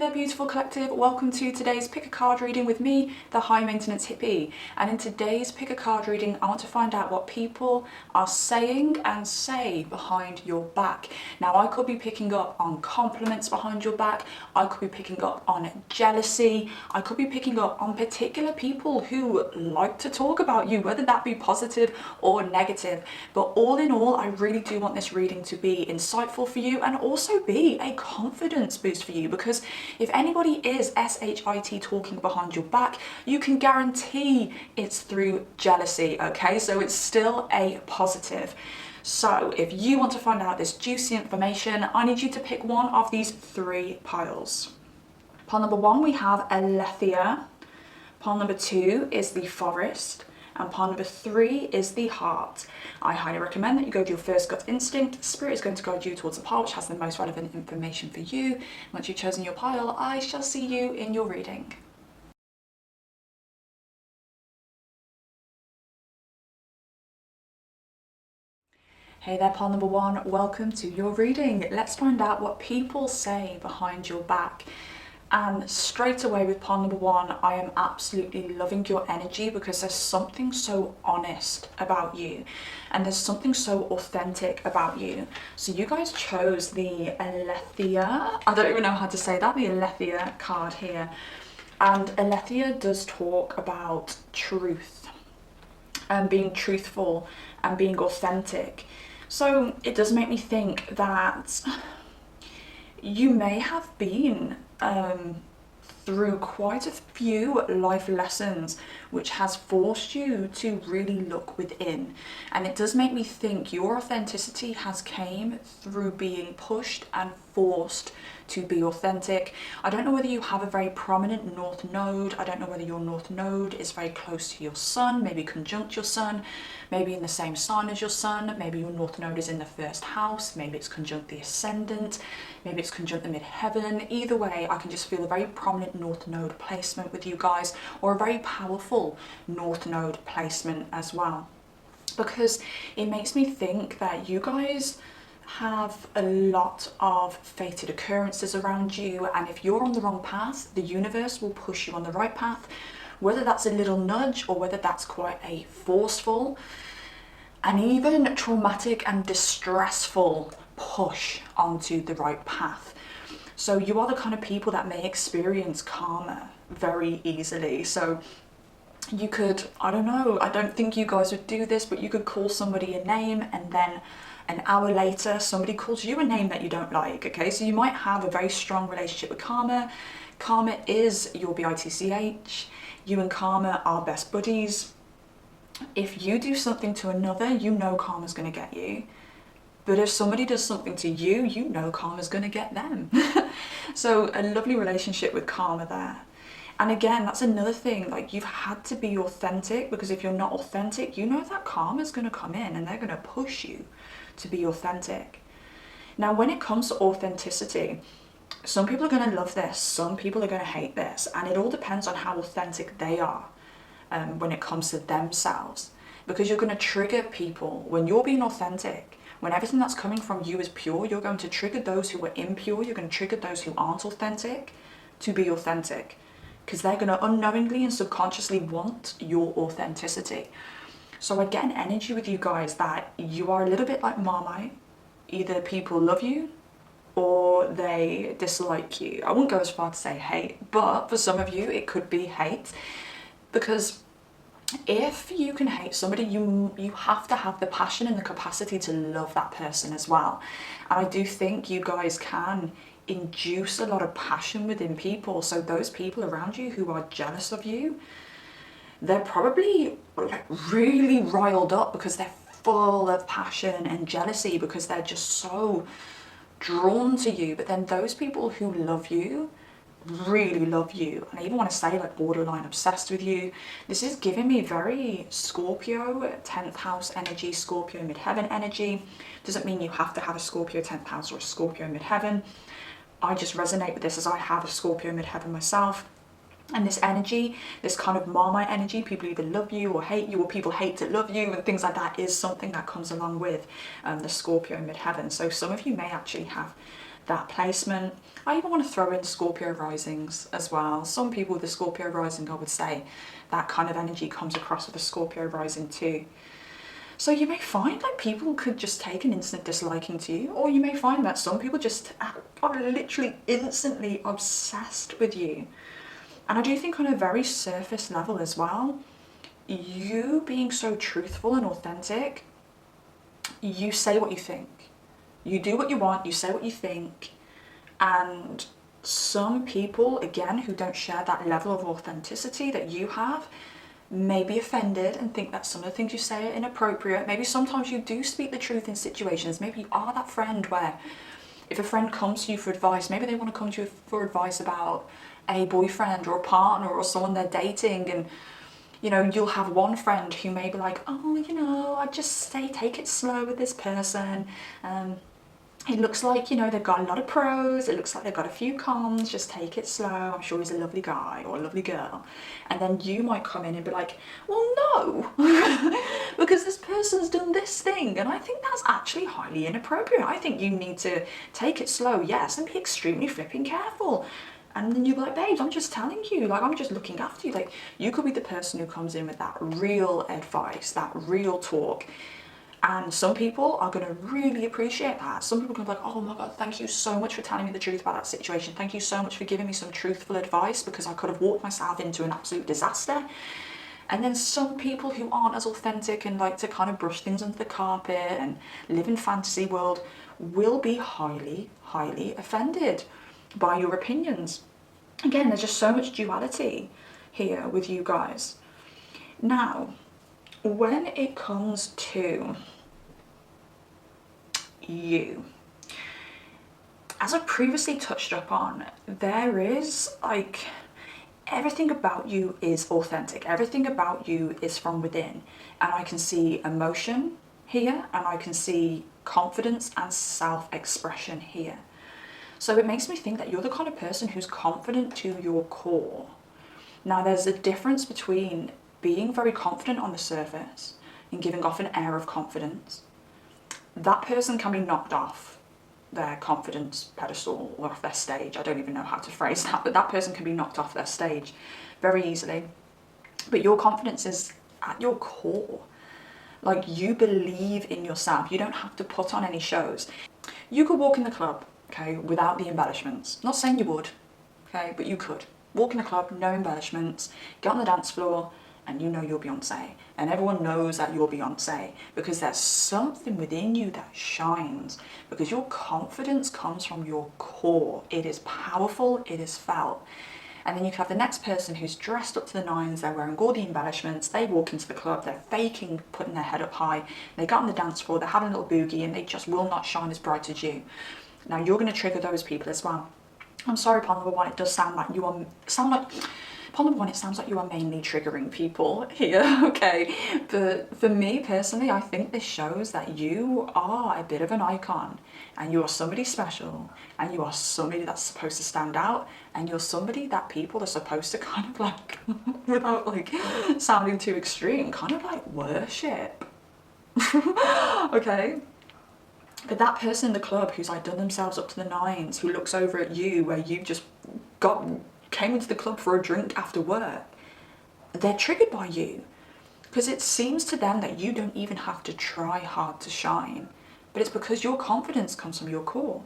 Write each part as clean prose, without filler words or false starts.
there, beautiful collective. Welcome to today's pick a card reading with me, the high maintenance hippie. And in today's pick a card reading, I want to find out what people are saying and say behind your back. Now, I could be picking up on compliments behind your back. I could be picking up on jealousy. I could be picking up on particular people who like to talk about you, whether that be positive or negative. But all in all, I really do want this reading to be insightful for you and also be a confidence boost for you, because if anybody is SHIT talking behind your back, you can guarantee it's through jealousy, okay? So it's still a positive. So if you want to find out this juicy information, I need you to pick one of these three piles. Pile number one, we have Alethea. Pile number two is the Forest. And pile number three is the Heart. I highly recommend that you go to your first gut instinct. Spirit is going to guide you towards the pile which has the most relevant information for you. Once you've chosen your pile, I shall see you in your reading. Hey there, pile number one, welcome to your reading. Let's find out what people say behind your back. And straight away with pile number one, I am absolutely loving your energy, because there's something so honest about you and there's something so authentic about you. So you guys chose the Alethea, I don't even know how to say that, the Alethea card here. And Alethea does talk about truth and being truthful and being authentic. So it does make me think that you may have been through quite a few life lessons which has forced you to really look within. And it does make me think your authenticity has came through being pushed and forced to be authentic. I don't know whether you have a very prominent North Node. I don't know whether your North Node is very close to your Sun, maybe conjunct your Sun, maybe in the same sign as your Sun, maybe your North Node is in the first house, maybe it's conjunct the Ascendant, maybe it's conjunct the midheaven. Either way, I can just feel a very prominent North Node placement with you guys, or a very powerful North Node placement as well, because it makes me think that you guys have a lot of fated occurrences around you, and if you're on the wrong path, the universe will push you on the right path, whether that's a little nudge or whether that's quite a forceful and even traumatic and distressful push onto the right path. So you are the kind of people that may experience karma very easily. So you could, I don't know, I don't think you guys would do this, but you could call somebody a name and then an hour later somebody calls you a name that you don't like, okay? So you might have a very strong relationship with karma. Karma is your BITCH. You and karma are best buddies. If you do something to another, you know karma's going to get you. But if somebody does something to you, you know karma's going to get them. So a lovely relationship with karma there. And again, that's another thing, like you've had to be authentic, because if you're not authentic, you know that karma's going to come in and they're going to push you to be authentic. Now, when it comes to authenticity, some people are going to love this, some people are going to hate this, and it all depends on how authentic they are when it comes to themselves, because you're going to trigger people when you're being authentic. When everything that's coming from you is pure, you're going to trigger those who are impure, you're going to trigger those who aren't authentic to be authentic, because they're going to unknowingly and subconsciously want your authenticity. So I get an energy with you guys that you are a little bit like Marmite. Either people love you or they dislike you. I wouldn't go as far to say hate, but for some of you it could be hate, because if you can hate somebody, you have to have the passion and the capacity to love that person as well. And I do think you guys can induce a lot of passion within people. So those people around you who are jealous of you, they're probably like really riled up because they're full of passion and jealousy, because they're just so drawn to you. But then those people who love you, really love you, and I even want to say like borderline obsessed with you. This is giving me very Scorpio 10th house energy, Scorpio midheaven energy. Doesn't mean you have to have a Scorpio 10th house or a Scorpio midheaven. I just resonate with this as I have a Scorpio midheaven myself. And this energy, this kind of Marmite energy, people either love you or hate you, or people hate to love you and things like that, is something that comes along with the Scorpio midheaven. So some of you may actually have that placement. I even want to throw in Scorpio risings as well. Some people with the Scorpio rising, I would say that kind of energy comes across with the Scorpio rising too. So you may find that people could just take an instant disliking to you, or you may find that some people just are literally instantly obsessed with you. And I do think on a very surface level as well, you being so truthful and authentic, you say what you think. You do what you want, you say what you think. And some people, again, who don't share that level of authenticity that you have, may be offended and think that some of the things you say are inappropriate. Maybe sometimes you do speak the truth in situations. Maybe you are that friend where if a friend comes to you for advice, maybe they want to come to you for advice about a boyfriend or a partner or someone they're dating, and you know, you'll have one friend who may be like, oh, you know, I'd just say take it slow with this person. It looks like, you know, they've got a lot of pros, it looks like they've got a few cons, just take it slow, I'm sure he's a lovely guy or a lovely girl. And then you might come in and be like, well, no, because this person's done this thing. And I think that's actually highly inappropriate. I think you need to take it slow, yes, and be extremely flipping careful. And then you'll be like, babes, I'm just telling you, like, I'm just looking after you. Like, you could be the person who comes in with that real advice, that real talk. And some people are going to really appreciate that. Some people are going to be like, oh my God, thank you so much for telling me the truth about that situation. Thank you so much for giving me some truthful advice, because I could have walked myself into an absolute disaster. And then some people who aren't as authentic and like to kind of brush things under the carpet and live in fantasy world will be highly, highly offended by your opinions. Again, there's just so much duality here with you guys. Now, when it comes to you, as I previously touched upon, there is like everything about you is authentic. Everything about you is from within. And I can see emotion here, and I can see confidence and self-expression here. So it makes me think that you're the kind of person who's confident to your core. Now, there's a difference between being very confident on the surface and giving off an air of confidence. That person can be knocked off their confidence pedestal or off their stage. I don't even know how to phrase that, but that person can be knocked off their stage very easily. But your confidence is at your core. Like, you believe in yourself. You don't have to put on any shows. You could walk in the club, okay, without the embellishments. Not saying you would, okay, but you could. Walk in the club, no embellishments, get on the dance floor, and you know you're Beyonce. And everyone knows that you're Beyonce because there's something within you that shines, because your confidence comes from your core. It is powerful, it is felt. And then you can have the next person who's dressed up to the nines, they're wearing all the embellishments, they walk into the club, they're faking putting their head up high, they get on the dance floor, they're having a little boogie, and they just will not shine as bright as you. Now, you're going to trigger those people as well. I'm sorry, Paul number one, it does sound like you are, Paul number one, it sounds like you are mainly triggering people here, okay? But for me personally, I think this shows that you are a bit of an icon, and you are somebody special, and you are somebody that's supposed to stand out, and you're somebody that people are supposed to kind of like, without like sounding too extreme, kind of like worship, okay? But that person in the club who's like done themselves up to the nines, who looks over at you where you just came into the club for a drink after work, they're triggered by you because it seems to them that you don't even have to try hard to shine, but it's because your confidence comes from your core,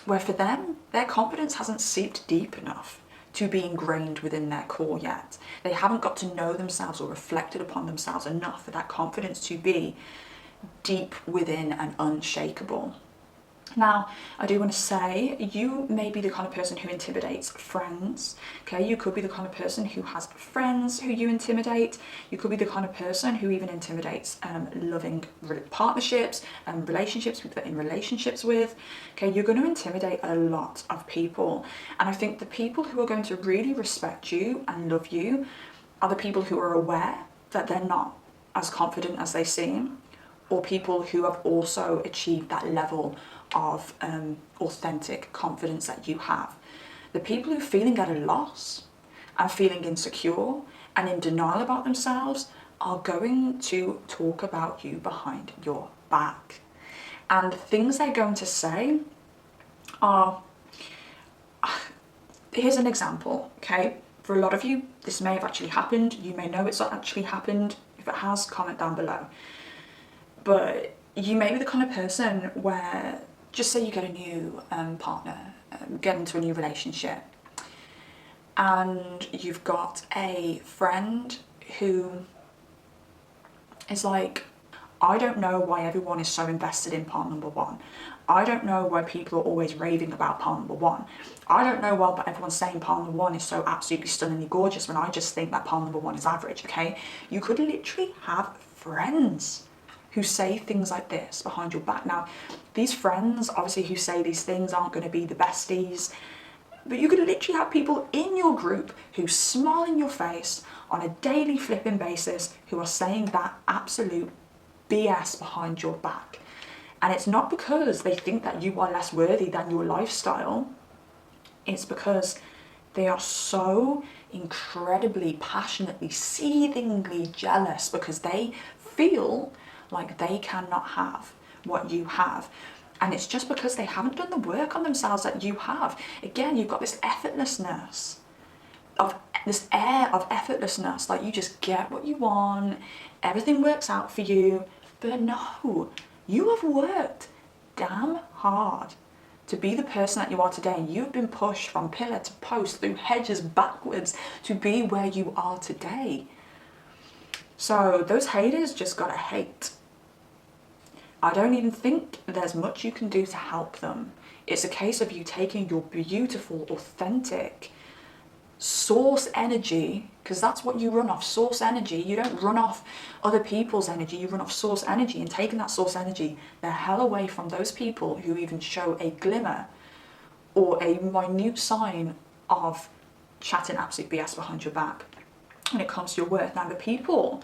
where for them, their confidence hasn't seeped deep enough to be ingrained within their core yet. They haven't got to know themselves or reflected upon themselves enough for that confidence to be deep within and unshakable. Now, I do want to say, you may be the kind of person who intimidates friends, okay? You could be the kind of person who has friends who you intimidate. You could be the kind of person who even intimidates loving partnerships and relationships that in relationships with, okay? You're going to intimidate a lot of people. And I think the people who are going to really respect you and love you are the people who are aware that they're not as confident as they seem, or people who have also achieved that level of authentic confidence that you have. The people who are feeling at a loss and feeling insecure and in denial about themselves are going to talk about you behind your back. And the things they're going to say are, here's an example, okay? For a lot of you, this may have actually happened. You may know it's not actually happened. If it has, comment down below. But you may be the kind of person where, just say you get a new partner, get into a new relationship, and you've got a friend who is like, I don't know why everyone is so invested in part number one. I don't know why people are always raving about part number one. I don't know why everyone's saying part number one is so absolutely stunningly gorgeous when I just think that part number one is average, okay? You could literally have friends who say things like this behind your back. Now, these friends, obviously, who say these things aren't going to be the besties, but you could literally have people in your group who smile in your face on a daily flipping basis who are saying that absolute BS behind your back. And it's not because they think that you are less worthy than your lifestyle. It's because they are so incredibly, passionately, seethingly jealous because they feel like they cannot have what you have. And it's just because they haven't done the work on themselves that you have. Again, you've got this effortlessness, of this air of effortlessness, like you just get what you want, everything works out for you. But no, you have worked damn hard to be the person that you are today. You've been pushed from pillar to post, through hedges, backwards, to be where you are today. So those haters just gotta hate. I don't even think there's much you can do to help them. It's a case of you taking your beautiful, authentic source energy, because that's what you run off, source energy. You don't run off other people's energy, you run off source energy, and taking that source energy the hell away from those people who even show a glimmer or a minute sign of chatting absolute BS behind your back when it comes to your worth. Now, the people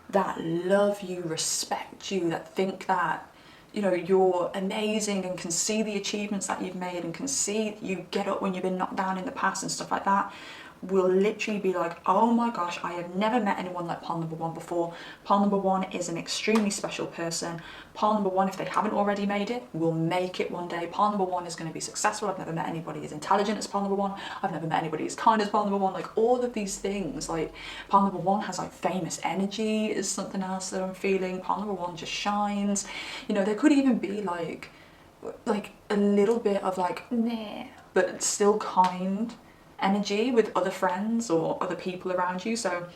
that love you, respect you, that think that, you know, you're amazing and can see the achievements that you've made and can see you get up when you've been knocked down in the past and stuff like that, will literally be like, oh my gosh, I have never met anyone like Paul number one before. Paul number one is an extremely special person. Paul number one, if they haven't already made it, will make it one day. Paul number one is going to be successful. I've never met anybody as intelligent as Paul number one. I've never met anybody as kind as Paul number one. Like, all of these things, like Paul number one has like famous energy is something else that I'm feeling. Paul number one just shines. You know, there could even be like a little bit of like, nah, but still kind energy with other friends or other people around you. So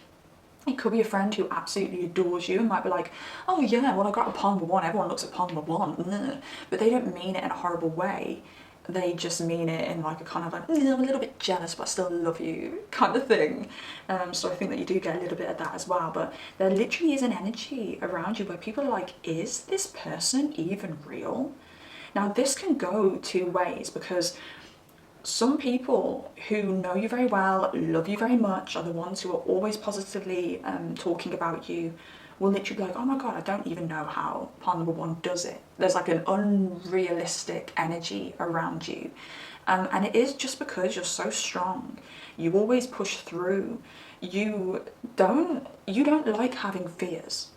it could be a friend who absolutely adores you and might be like, oh yeah, well I got a palm number one, everyone looks at palm number one, but they don't mean it in a horrible way. They just mean it in like a kind of like, I'm a little bit jealous but I still love you kind of thing. So I think that you do get a little bit of that as well. But there literally is an energy around you where people are like, is this person even real? Now this can go two ways, because some people who know you very well, love you very much, are the ones who are always positively talking about you, will literally be like, oh my god, I don't even know how Paul number one does it. There's like an unrealistic energy around you. And it is just because you're so strong. You always push through. You don't like having fears.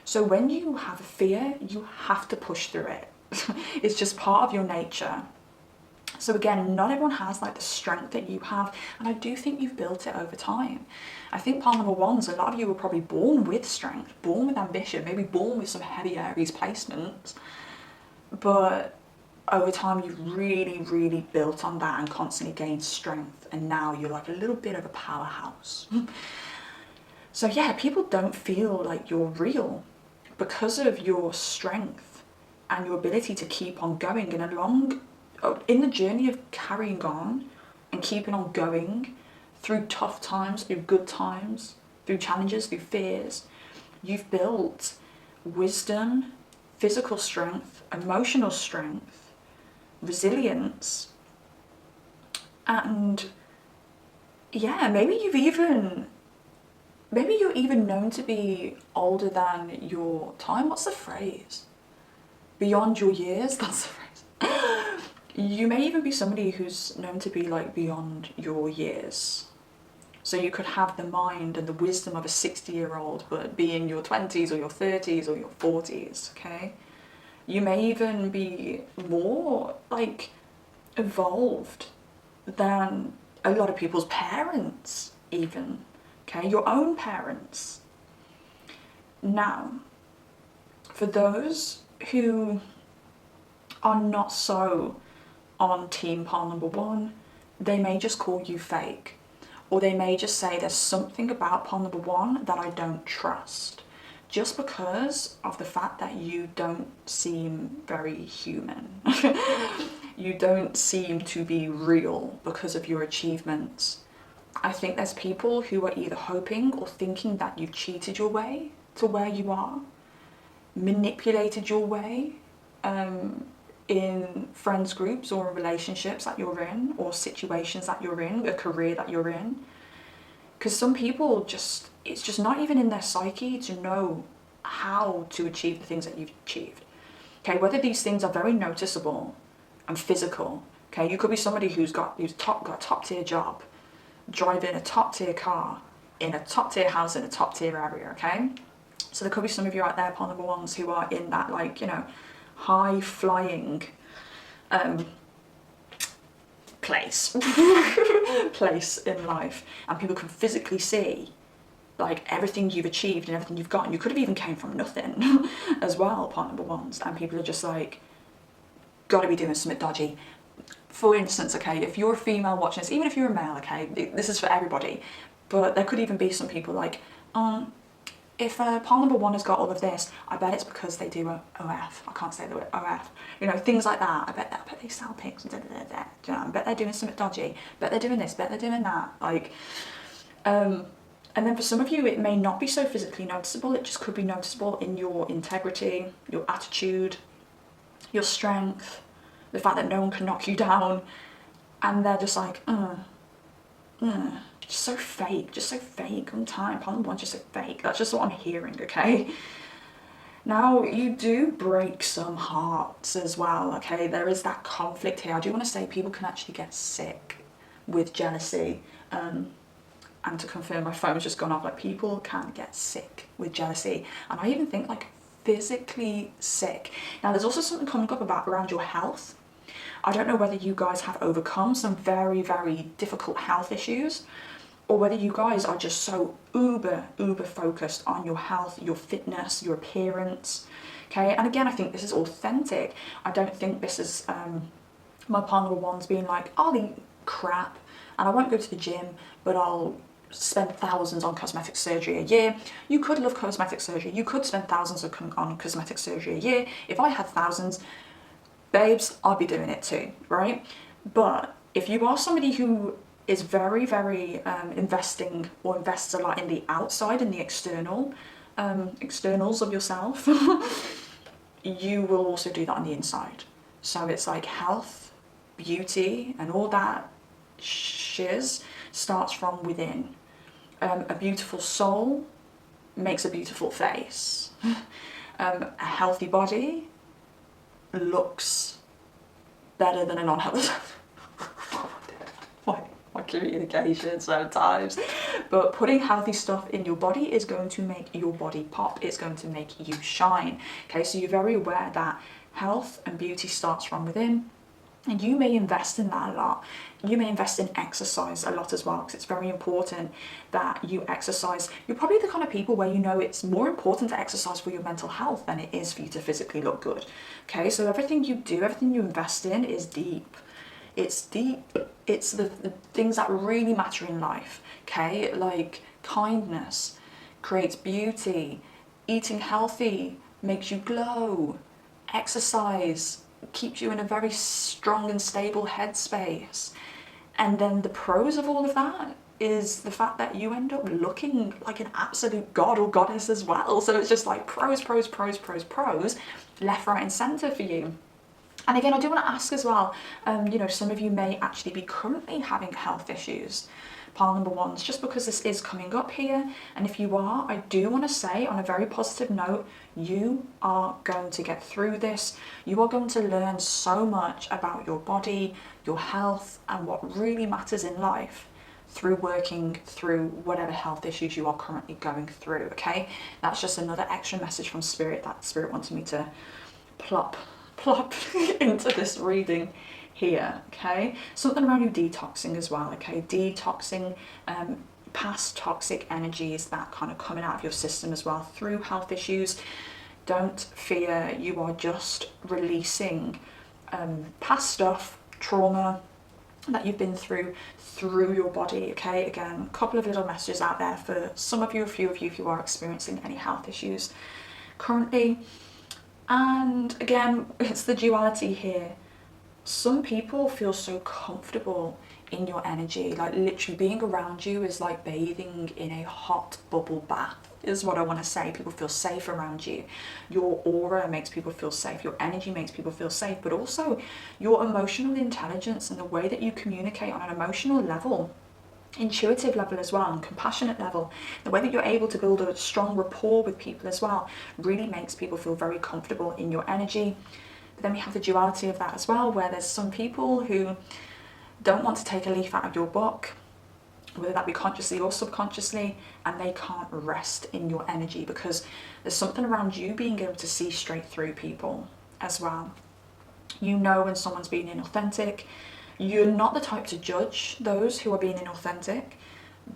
So when you have a fear, you have to push through it. It's just part of your nature. So again, not everyone has like the strength that you have, and I do think you've built it over time. I think part number ones, a lot of you were probably born with strength, born with ambition, maybe born with some heavy Aries placements, but over time you've really, really built on that and constantly gained strength, and now you're like a little bit of a powerhouse. So yeah, people don't feel like you're real because of your strength and your ability to keep on going in the journey of carrying on and keeping on going through tough times, through good times, through challenges, through fears. You've built wisdom, physical strength, emotional strength, resilience, and yeah, maybe you're even known to be older than your time. What's the phrase? Beyond your years, that's the phrase. You may even be somebody who's known to be like beyond your years. So you could have the mind and the wisdom of a 60-year-old, but be in your 20s or your 30s or your 40s, okay? You may even be more like evolved than a lot of people's parents even, okay? Your own parents. Now, for those who are not so on team pile number one, they may just call you fake, or they may just say there's something about pile number one that I don't trust, just because of the fact that you don't seem very human. You don't seem to be real because of your achievements. I think there's people who are either hoping or thinking that you've cheated your way to where you are, manipulated your way in friends groups or relationships that you're in, or situations that you're in, a career that you're in. Because some people it's just not even in their psyche to know how to achieve the things that you've achieved. Okay, whether these things are very noticeable and physical. Okay, you could be somebody who's got a top tier job, driving a top tier car, in a top tier house in a top tier area, okay? So there could be some of you out there, pile number ones, who are in that, like, you know, high flying place in life, and people can physically see like everything you've achieved and everything you've gotten. You could have even came from nothing as well, pile number ones, and people are just like, gotta be doing something dodgy. For instance, okay, if you're a female watching this, even if you're a male, okay, this is for everybody, but there could even be some people like, if pile number one has got all of this, I bet it's because they do a OF. I can't say the word OF. You know, things like that. I bet they sell pigs. You know, I bet they're doing something dodgy. I bet they're doing this. I bet they're doing that. Like, and then for some of you, it may not be so physically noticeable. It just could be noticeable in your integrity, your attitude, your strength, the fact that no one can knock you down, and they're just like, just so fake on time. Pile number one's just so fake. That's just what I'm hearing, okay? Now, you do break some hearts as well, okay? There is that conflict here. I do want to say people can actually get sick with jealousy. And to confirm, my phone's just gone off. Like, people can get sick with jealousy. And I even think, like, physically sick. Now, there's also something coming up around your health. I don't know whether you guys have overcome some very, very difficult health issues, or whether you guys are just so uber focused on your health, your fitness, your appearance, okay? And again, I think this is authentic. I don't think this is my pile number ones being like, I'll eat crap and I won't go to the gym, but I'll spend thousands on cosmetic surgery a year. You could love cosmetic surgery. You could spend thousands on cosmetic surgery a year. If I had thousands, babes, I'd be doing it too, right? But if you are somebody who is very, very investing or invests a lot in the outside and the externals of yourself, you will also do that on the inside. So it's like health, beauty, and all that shiz starts from within. A beautiful soul makes a beautiful face. A healthy body looks better than an unhealthy. My communication sometimes. But putting healthy stuff in your body is going to make your body pop. It's going to make you shine. Okay, so you're very aware that health and beauty starts from within. And you may invest in that a lot. You may invest in exercise a lot as well, because it's very important that you exercise. You're probably the kind of people where you know it's more important to exercise for your mental health than it is for you to physically look good. Okay, so everything you do, everything you invest in is deep. It's deep. It's the things that really matter in life. Okay, like kindness creates beauty. Eating healthy makes you glow. Exercise keeps you in a very strong and stable headspace. And then the pros of all of that is the fact that you end up looking like an absolute god or goddess as well. So it's just like pros, left, right and centre for you. And again, I do want to ask as well, you know, some of you may actually be currently having health issues, pile number ones, just because this is coming up here. And if you are, I do want to say on a very positive note, you are going to get through this. You are going to learn so much about your body, your health, and what really matters in life through working through whatever health issues you are currently going through, okay? That's just another extra message from Spirit that Spirit wanted me to plop into this reading here, okay? Something around you detoxing as well, okay? Detoxing past toxic energies that kind of coming out of your system as well through health issues. Don't fear, you are just releasing past stuff, trauma that you've been through your body, okay? Again, a couple of little messages out there for some of you, a few of you who are experiencing any health issues currently. And again, it's the duality here. Some people feel so comfortable in your energy, like literally being around you is like bathing in a hot bubble bath, is what I want to say. People feel safe around you. Your aura makes people feel safe. Your energy makes people feel safe, but also your emotional intelligence and the way that you communicate on an emotional level, intuitive level as well, and compassionate level, the way that you're able to build a strong rapport with people as well, really makes people feel very comfortable in your energy. But then we have the duality of that as well, where there's some people who don't want to take a leaf out of your book, whether that be consciously or subconsciously, and they can't rest in your energy because there's something around you being able to see straight through people as well. You know when someone's being inauthentic. You're not the type to judge those who are being inauthentic,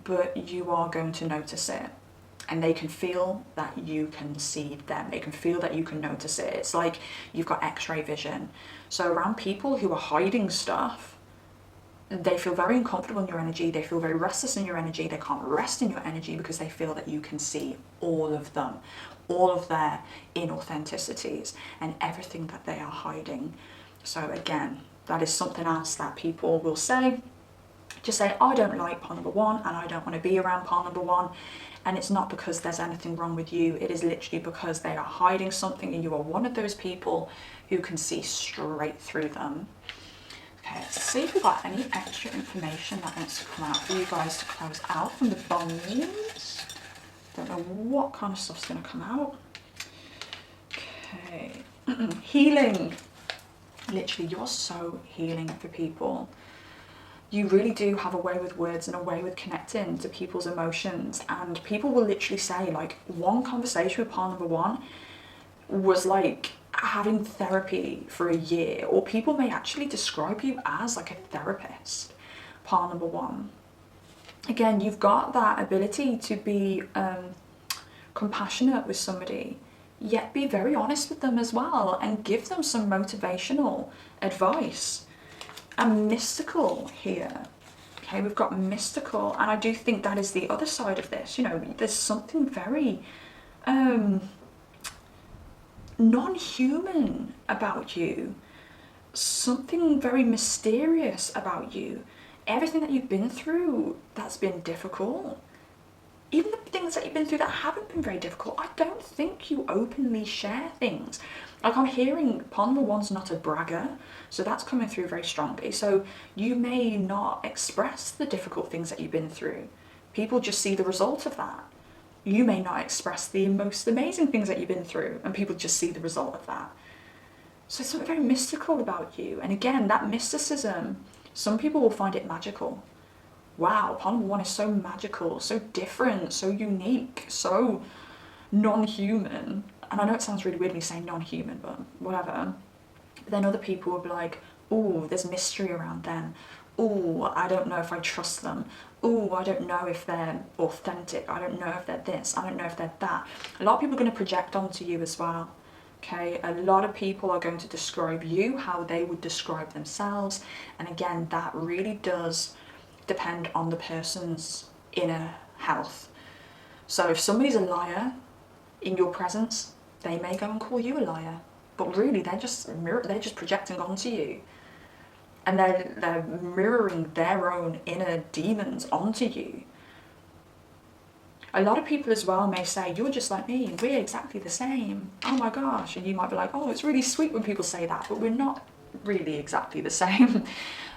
but you are going to notice it. And they can feel that you can see them. They can feel that you can notice it. It's like you've got X-ray vision. So around people who are hiding stuff, they feel very uncomfortable in your energy. They feel very restless in your energy. They can't rest in your energy because they feel that you can see all of them, all of their inauthenticities and everything that they are hiding. So again, that is something else that people will say. Just say, I don't like pile number one and I don't want to be around pile number one. And it's not because there's anything wrong with you. It is literally because they are hiding something and you are one of those people who can see straight through them. Okay, let's see if we've got any extra information that wants to come out for you guys to close out from the bones. Don't know what kind of stuff's going to come out. Okay, healing. Literally, you're so healing for people. You really do have a way with words and a way with connecting to people's emotions. And people will literally say, like, one conversation with pile number one was like having therapy for a year, or people may actually describe you as like a therapist, pile number one. Again, you've got that ability to be compassionate with somebody, yet be very honest with them as well and give them some motivational advice. And mystical here. Okay, we've got mystical, and I do think that is the other side of this. You know, there's something very non-human about you, something very mysterious about you. Everything that you've been through that's been difficult, even the things that you've been through that haven't been very difficult, I don't think you openly share things. Like, I'm hearing pile number one's not a bragger, so that's coming through very strongly. So you may not express the difficult things that you've been through. People just see the result of that. You may not express the most amazing things that you've been through, and people just see the result of that. So it's something very mystical about you. And again, that mysticism, some people will find it magical. Wow, pile number one is so magical, so different, so unique, so non-human. And I know it sounds really weird when you say non-human, but whatever. But then other people will be like, oh, there's mystery around them. Oh, I don't know if I trust them. Oh, I don't know if they're authentic. I don't know if they're this. I don't know if they're that. A lot of people are going to project onto you as well. Okay, a lot of people are going to describe you how they would describe themselves. And again, that really does depend on the person's inner health. So if somebody's a liar in your presence, they may go and call you a liar, but really they're just projecting onto you, and they're mirroring their own inner demons onto you. A lot of people as well may say, you're just like me, and we're exactly the same. Oh my gosh. And you might be like, oh, it's really sweet when people say that, but we're not really exactly the same.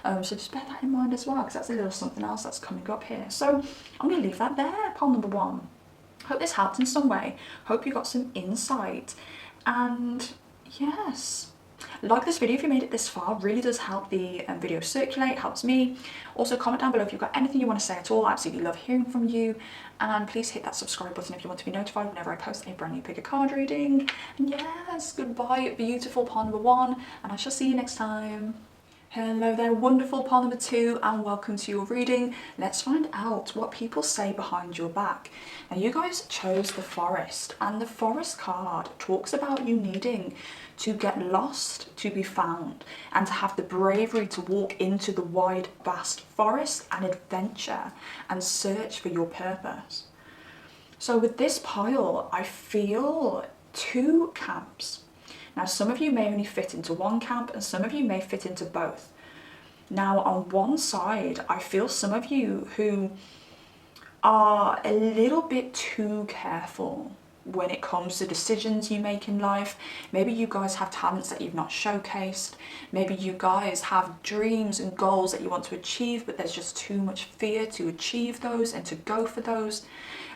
So just bear that in mind as well, because that's a little something else that's coming up here. So I'm going to leave that there, pile number one. Hope this helped in some way. Hope you got some insight. And yes, like this video if you made it this far. Really does help the video circulate, helps me. Also comment down below if you've got anything you want to say at all. I absolutely love hearing from you. And please hit that subscribe button if you want to be notified whenever I post a brand new pick a card reading. And yes, goodbye beautiful pile number one, and I shall see you next time. Hello there, wonderful pile number 2, and welcome to your reading. Let's find out what people say behind your back. Now, you guys chose the Forest, and the Forest card talks about you needing to get lost to be found and to have the bravery to walk into the wide, vast forest and adventure and search for your purpose. So with this pile, I feel two camps. Now, some of you may only fit into one camp and some of you may fit into both. Now, on one side, I feel some of you who are a little bit too careful when it comes to decisions you make in life. Maybe you guys have talents that you've not showcased. Maybe you guys have dreams and goals that you want to achieve, but there's just too much fear to achieve those and to go for those.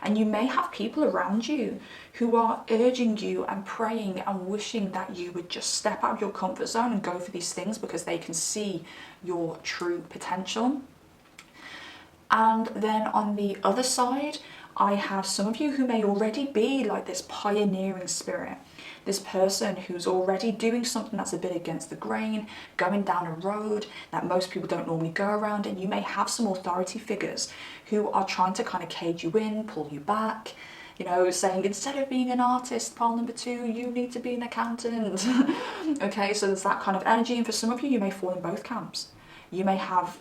And you may have people around you who are urging you and praying and wishing that you would just step out of your comfort zone and go for these things because they can see your true potential. And then on the other side, I have some of you who may already be like this pioneering spirit, this person who's already doing something that's a bit against the grain, going down a road that most people don't normally go around, and you may have some authority figures who are trying to kind of cage you in, pull you back, you know, saying instead of being an artist, pile number 2, you need to be an accountant. Okay, so there's that kind of energy, and for some of you, you may fall in both camps. You may have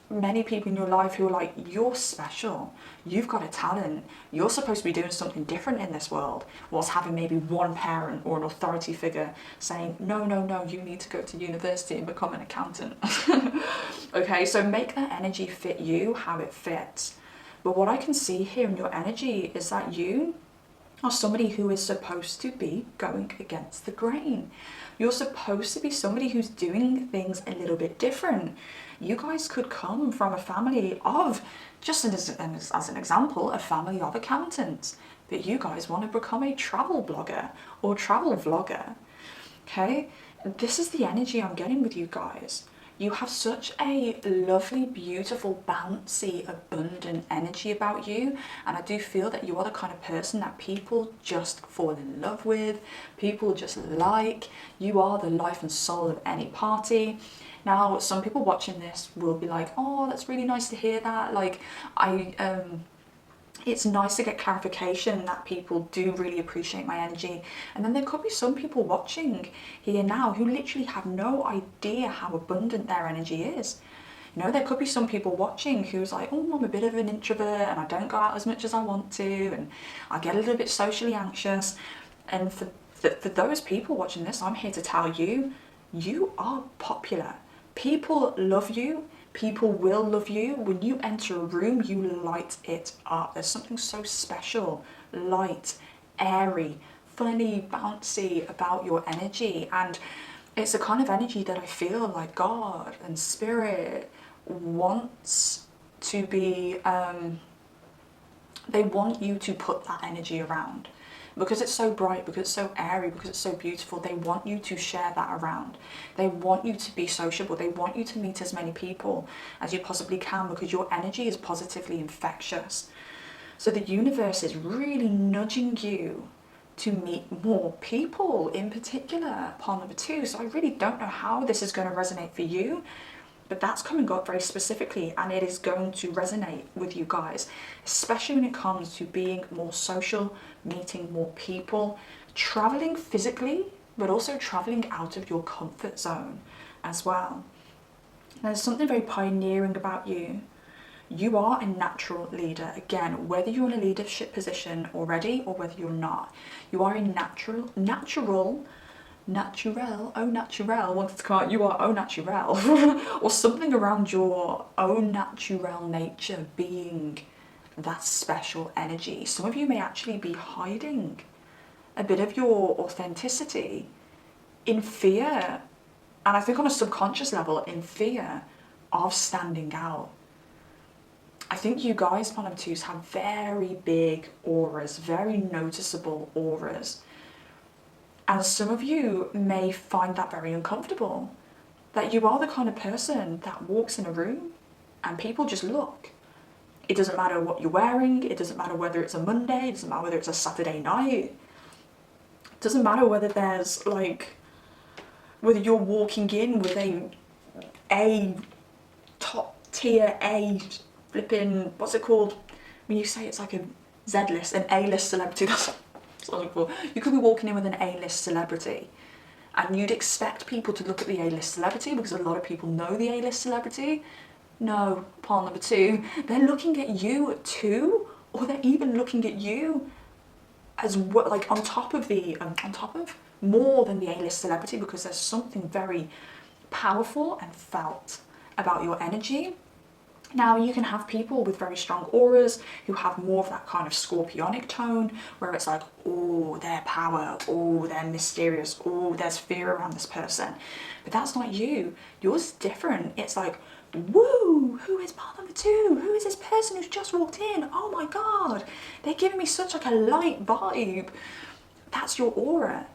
many people in your life who are like, you're special, you've got a talent, you're supposed to be doing something different in this world, whilst having maybe one parent or an authority figure saying, no, no, no, you need to go to university and become an accountant. Okay, so make that energy fit you how it fits. But what I can see here in your energy is that you are somebody who is supposed to be going against the grain. You're supposed to be somebody who's doing things a little bit different. You guys could come from a family of, just as an example, a family of accountants, but you guys want to become a travel blogger or travel vlogger. Okay, this is the energy I'm getting with you guys. You have such a lovely, beautiful, bouncy, abundant energy about you, and I do feel that you are the kind of person that people just fall in love with, people just like. You are the life and soul of any party. Now, some people watching this will be like, oh, that's really nice to hear that. Like, it's nice to get clarification that people do really appreciate my energy. And then there could be some people watching here now who literally have no idea how abundant their energy is. You know, there could be some people watching who's like, oh, I'm a bit of an introvert and I don't go out as much as I want to, and I get a little bit socially anxious. And for those people watching this, I'm here to tell you, you are popular. People love you. People will love you. When you enter a room, you light it up. There's something so special, light, airy, funny, bouncy about your energy. And it's a kind of energy that I feel like God and Spirit wants to be, they want you to put that energy around. Because it's so bright, because it's so airy, because it's so beautiful, they want you to share that around. They want you to be sociable. They want you to meet as many people as you possibly can, because your energy is positively infectious. So the universe is really nudging you to meet more people, in particular, pile number 2. So I really don't know how this is going to resonate for you, but that's coming up very specifically, and it is going to resonate with you guys, especially when it comes to being more social, meeting more people, traveling physically, but also traveling out of your comfort zone as well. There's something very pioneering about you. You are a natural leader. Again, whether you're in a leadership position already or whether you're not, you are a natural, wanted to come out, you are au naturel, or something around your au naturel nature being that special energy. Some of you may actually be hiding a bit of your authenticity in fear, and I think on a subconscious level, in fear of standing out. I think you guys, pile number 2s, have very big auras, very noticeable auras. And some of you may find that very uncomfortable, that you are the kind of person that walks in a room and people just look. It doesn't matter what you're wearing, it doesn't matter whether it's a Monday, it doesn't matter whether it's a Saturday night. It doesn't matter whether there's like, whether you're walking in with a A, top tier A, flipping, what's it called? When you say it's like a Z-list, an A-list celebrity, that's what I'm looking for. You could be walking in with an A-list celebrity, and you'd expect people to look at the A-list celebrity because a lot of people know the A-list celebrity. No, pile number two, they're looking at you too, or they're even looking at you as well, like on top of more than the A-list celebrity, because there's something very powerful and felt about your energy. Now, you can have people with very strong auras who have more of that kind of scorpionic tone, where it's like, oh, their power, oh, they're mysterious, oh, there's fear around this person. But that's not you. Yours is different. It's like, woo, who is part number two? Who is this person who's just walked in? Oh my God, they're giving me such like a light vibe. That's your aura.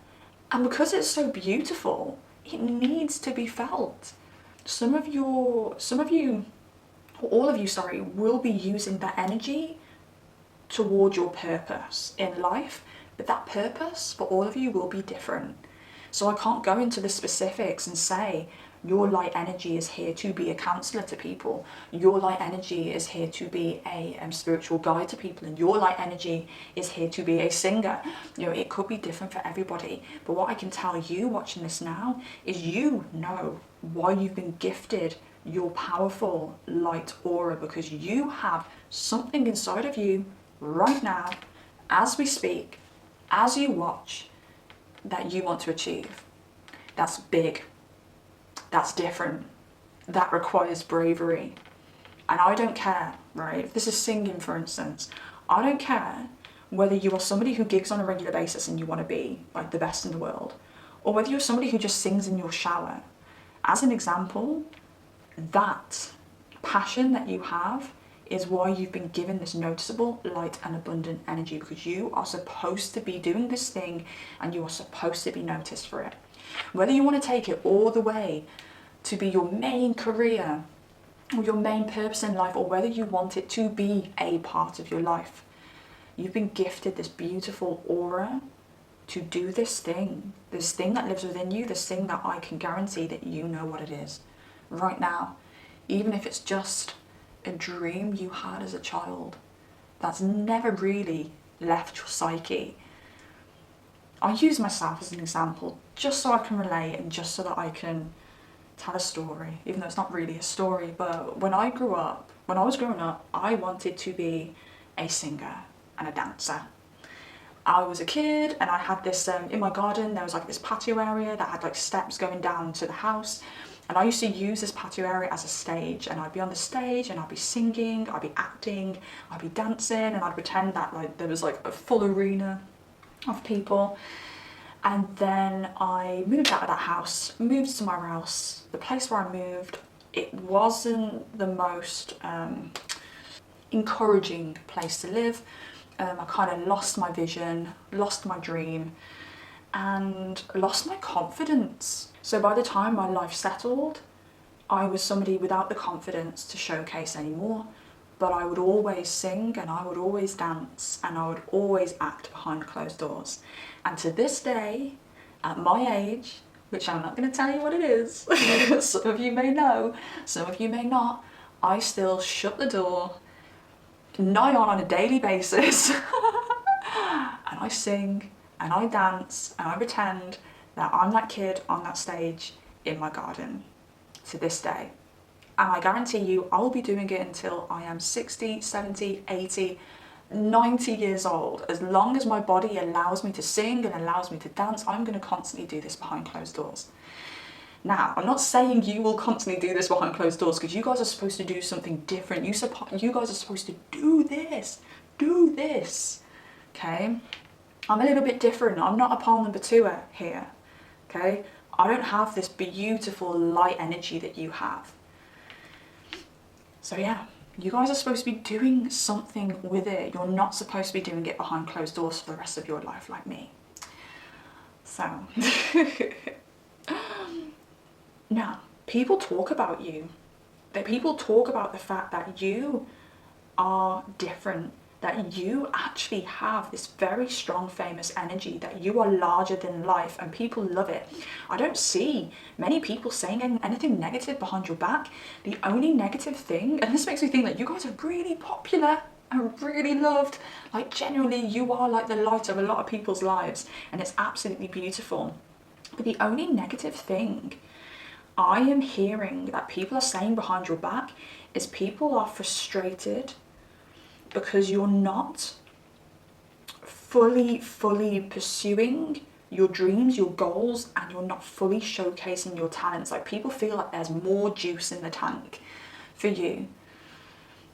And because it's so beautiful, it needs to be felt. Some of you, or all of you, sorry, will be using that energy toward your purpose in life, but that purpose for all of you will be different. So I can't go into the specifics and say, your light energy is here to be a counselor to people. Your light energy is here to be a spiritual guide to people. And your light energy is here to be a singer. You know, it could be different for everybody. But what I can tell you watching this now is you know why you've been gifted your powerful light aura, because you have something inside of you right now, as we speak, as you watch, that you want to achieve. That's big. That's different. That requires bravery. And I don't care, right? If this is singing, for instance, I don't care whether you are somebody who gigs on a regular basis and you want to be like the best in the world, or whether you're somebody who just sings in your shower. As an example, that passion that you have is why you've been given this noticeable, light and abundant energy, because you are supposed to be doing this thing and you are supposed to be noticed for it. Whether you want to take it all the way to be your main career or your main purpose in life, or whether you want it to be a part of your life, you've been gifted this beautiful aura to do this thing that lives within you, this thing that I can guarantee that you know what it is right now, even if it's just a dream you had as a child that's never really left your psyche. I use myself as an example just so I can relate and just so that I can tell a story, even though it's not really a story. But when I was growing up, I wanted to be a singer and a dancer. I was a kid and I had this, in my garden, there was like this patio area that had like steps going down to the house. And I used to use this patio area as a stage, and I'd be on the stage and I'd be singing, I'd be acting, I'd be dancing, and I'd pretend that like there was like a full arena of people. And then I moved out of that house, moved somewhere else. The place where I moved, it wasn't the most encouraging place to live. I kind of lost my vision, lost my dream, and lost my confidence. So by the time my life settled, I was somebody without the confidence to showcase anymore. But I would always sing and I would always dance and I would always act behind closed doors. And to this day, at my age, which I'm not going to tell you what it is, some of you may know, some of you may not, I still shut the door nigh on a daily basis and I sing and I dance and I pretend that I'm that kid on that stage in my garden to this day. And I guarantee you I'll be doing it until I am 60, 70, 80, 90 years old. As long as my body allows me to sing and allows me to dance, I'm going to constantly do this behind closed doors. Now, I'm not saying you will constantly do this behind closed doors, because you guys are supposed to do something different. You guys are supposed to do this, okay? I'm a little bit different. I'm not a pile number two here, okay? I don't have this beautiful light energy that you have. So yeah, you guys are supposed to be doing something with it. You're not supposed to be doing it behind closed doors for the rest of your life like me. So, now, people talk about you. People talk about the fact that you are different, that you actually have this very strong, famous energy, that you are larger than life and people love it. I don't see many people saying anything negative behind your back. The only negative thing, and this makes me think that you guys are really popular and really loved, like genuinely you are like the light of a lot of people's lives, and it's absolutely beautiful. But the only negative thing I am hearing that people are saying behind your back is people are frustrated because you're not fully pursuing your dreams, your goals, and you're not fully showcasing your talents. Like, people feel like there's more juice in the tank for you.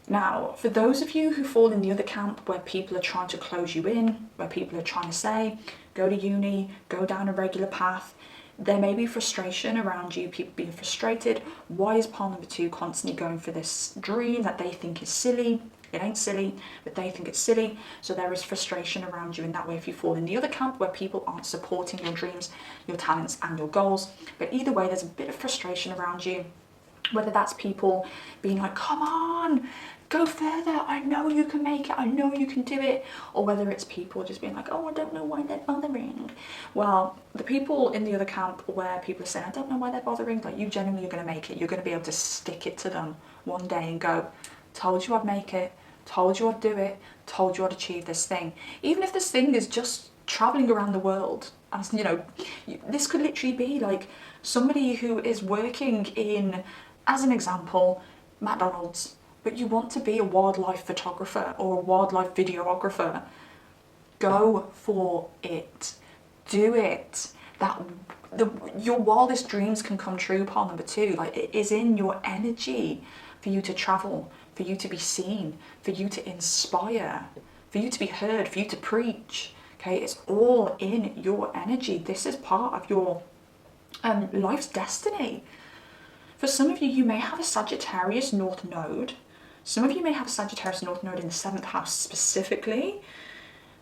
Now, for those of you who fall in the other camp, where people are trying to close you in, where people are trying to say, go to uni, go down a regular path, there may be frustration around you, people being frustrated. Why is pile number 2 constantly going for this dream that they think is silly? It ain't silly, but they think it's silly. So there is frustration around you in that way if you fall in the other camp, where people aren't supporting your dreams, your talents, and your goals. But either way, there's a bit of frustration around you, whether that's people being like, come on, go further, I know you can make it, I know you can do it, or whether it's people just being like, oh, I don't know why they're bothering. Well, the people in the other camp where people are saying, I don't know why they're bothering, like, you genuinely are going to make it. You're going to be able to stick it to them one day and go, told you I'd make it, told you I'd do it, told you I'd achieve this thing. Even if this thing is just traveling around the world, as you know, this could literally be like somebody who is working in, as an example, McDonald's, but you want to be a wildlife photographer or a wildlife videographer. Go for it. Do it. Your wildest dreams can come true, pile number 2. Like, it is in your energy for you to travel, for you to be seen, for you to inspire, for you to be heard, for you to preach. Okay, it's all in your energy. This is part of your life's destiny. For some of you, you may have a Sagittarius North Node. Some of you may have a Sagittarius North Node in the 7th house specifically.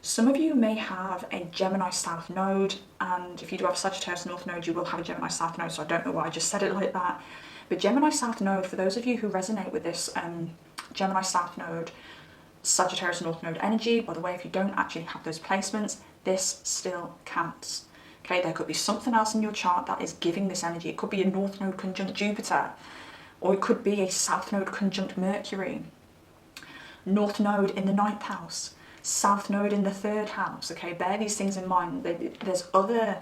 Some of you may have a Gemini South Node, and if you do have a Sagittarius North Node, you will have a Gemini South Node, so I don't know why I just said it like that. But Gemini South Node, for those of you who resonate with this Gemini South Node, Sagittarius North Node energy, by the way, if you don't actually have those placements, this still counts. Okay, there could be something else in your chart that is giving this energy. It could be a North Node conjunct Jupiter, or it could be a South Node conjunct Mercury. North Node in the 9th house, South Node in the 3rd house. Okay, bear these things in mind. There's other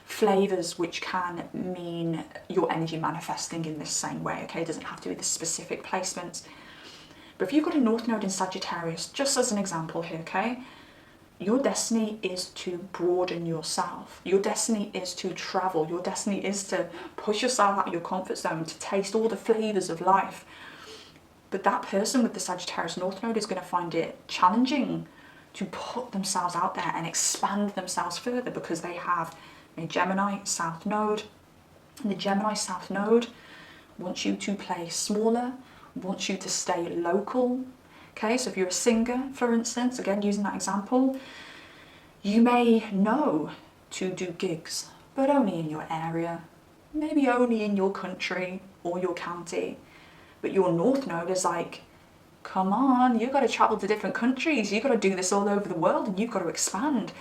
flavors which can mean your energy manifesting in this same way. Okay, it doesn't have to be the specific placements. But if you've got a North Node in Sagittarius, just as an example here, okay, your destiny is to broaden yourself. Your destiny is to travel. Your destiny is to push yourself out of your comfort zone, to taste all the flavors of life. But that person with the Sagittarius North Node is going to find it challenging to put themselves out there and expand themselves further, because they have a Gemini South Node. And the Gemini South Node wants you to play smaller, wants you to stay local. Okay, so if you're a singer, for instance, again using that example, you may know to do gigs, but only in your area, maybe only in your country or your county. But your North Node is like, come on, you've got to travel to different countries, you've got to do this all over the world, and you've got to expand.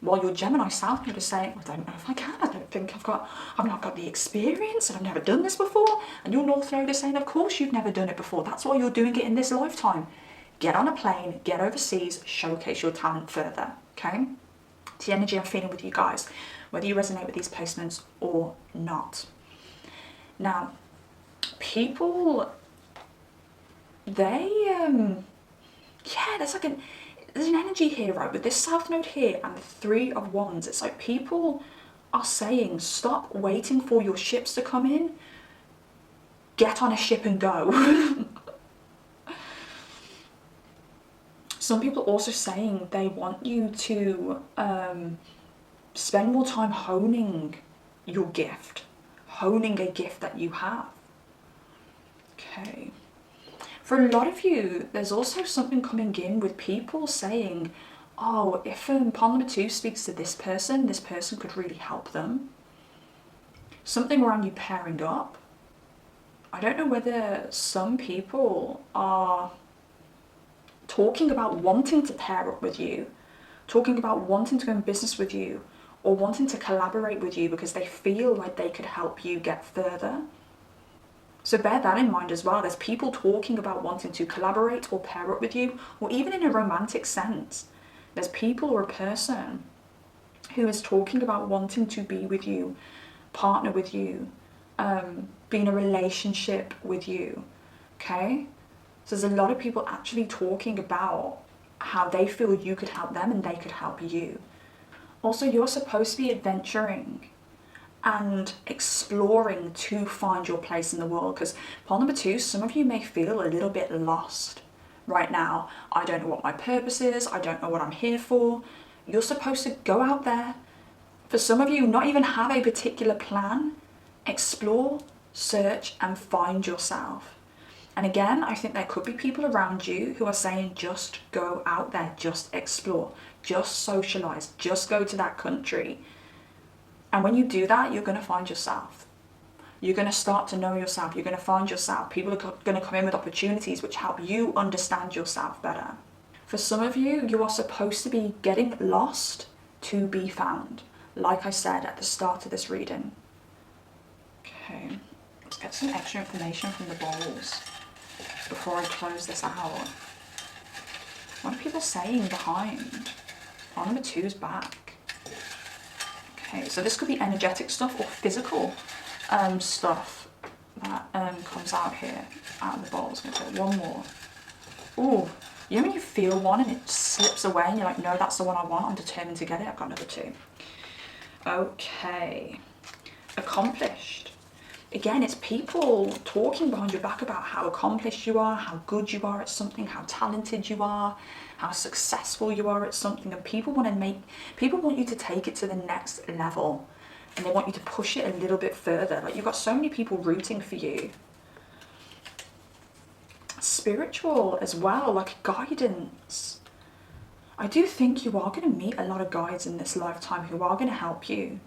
While your Gemini South Node is saying, I don't know if I can, I don't think I've not got the experience, and I've never done this before. And your North Node is saying, of course you've never done it before, that's why you're doing it in this lifetime. Get on a plane, get overseas, showcase your talent further, okay? It's the energy I'm feeling with you guys, whether you resonate with these placements or not. Now, people, there's an energy here, right, with this South Node here and the 3 of Wands. It's like people are saying, stop waiting for your ships to come in, get on a ship and go. Some people are also saying they want you to spend more time honing your gift, honing a gift that you have. Okay. For a lot of you, there's also something coming in with people saying, oh, if pile number 2 speaks to this person could really help them. Something around you pairing up. I don't know whether some people are talking about wanting to pair up with you, talking about wanting to go in business with you, or wanting to collaborate with you because they feel like they could help you get further. So bear that in mind as well. There's people talking about wanting to collaborate or pair up with you, or even in a romantic sense. There's people or a person who is talking about wanting to be with you, partner with you, be in a relationship with you, okay? So there's a lot of people actually talking about how they feel you could help them and they could help you. Also, you're supposed to be adventuring and exploring to find your place in the world, because pole number 2, some of you may feel a little bit lost right now. I don't know what my purpose is. I don't know what I'm here for. You're supposed to go out there. For some of you, not even have a particular plan. Explore, search, and find yourself. And again, I think there could be people around you who are saying, just go out there, just explore, just socialize, just go to that country. And when you do that, you're going to find yourself. You're going to start to know yourself. You're going to find yourself. People are going to come in with opportunities which help you understand yourself better. For some of you, you are supposed to be getting lost to be found, like I said at the start of this reading. Okay, let's get some extra information from the bowls before I close this out. What are people saying behind? Pole number 2's back. Okay, so this could be energetic stuff or physical stuff that comes out here, out of the bowls. I'm going to take one more. Ooh, you know when you feel one and it slips away and you're like, no, that's the one I want, I'm determined to get it. I've got another 2. Okay, accomplished. Again, it's people talking behind your back about how accomplished you are, how good you are at something, how talented you are, how successful you are at something, and people want you to take it to the next level, and they want you to push it a little bit further. Like, you've got so many people rooting for you. Spiritual as well, like guidance. I do think you are going to meet a lot of guides in this lifetime who are going to help you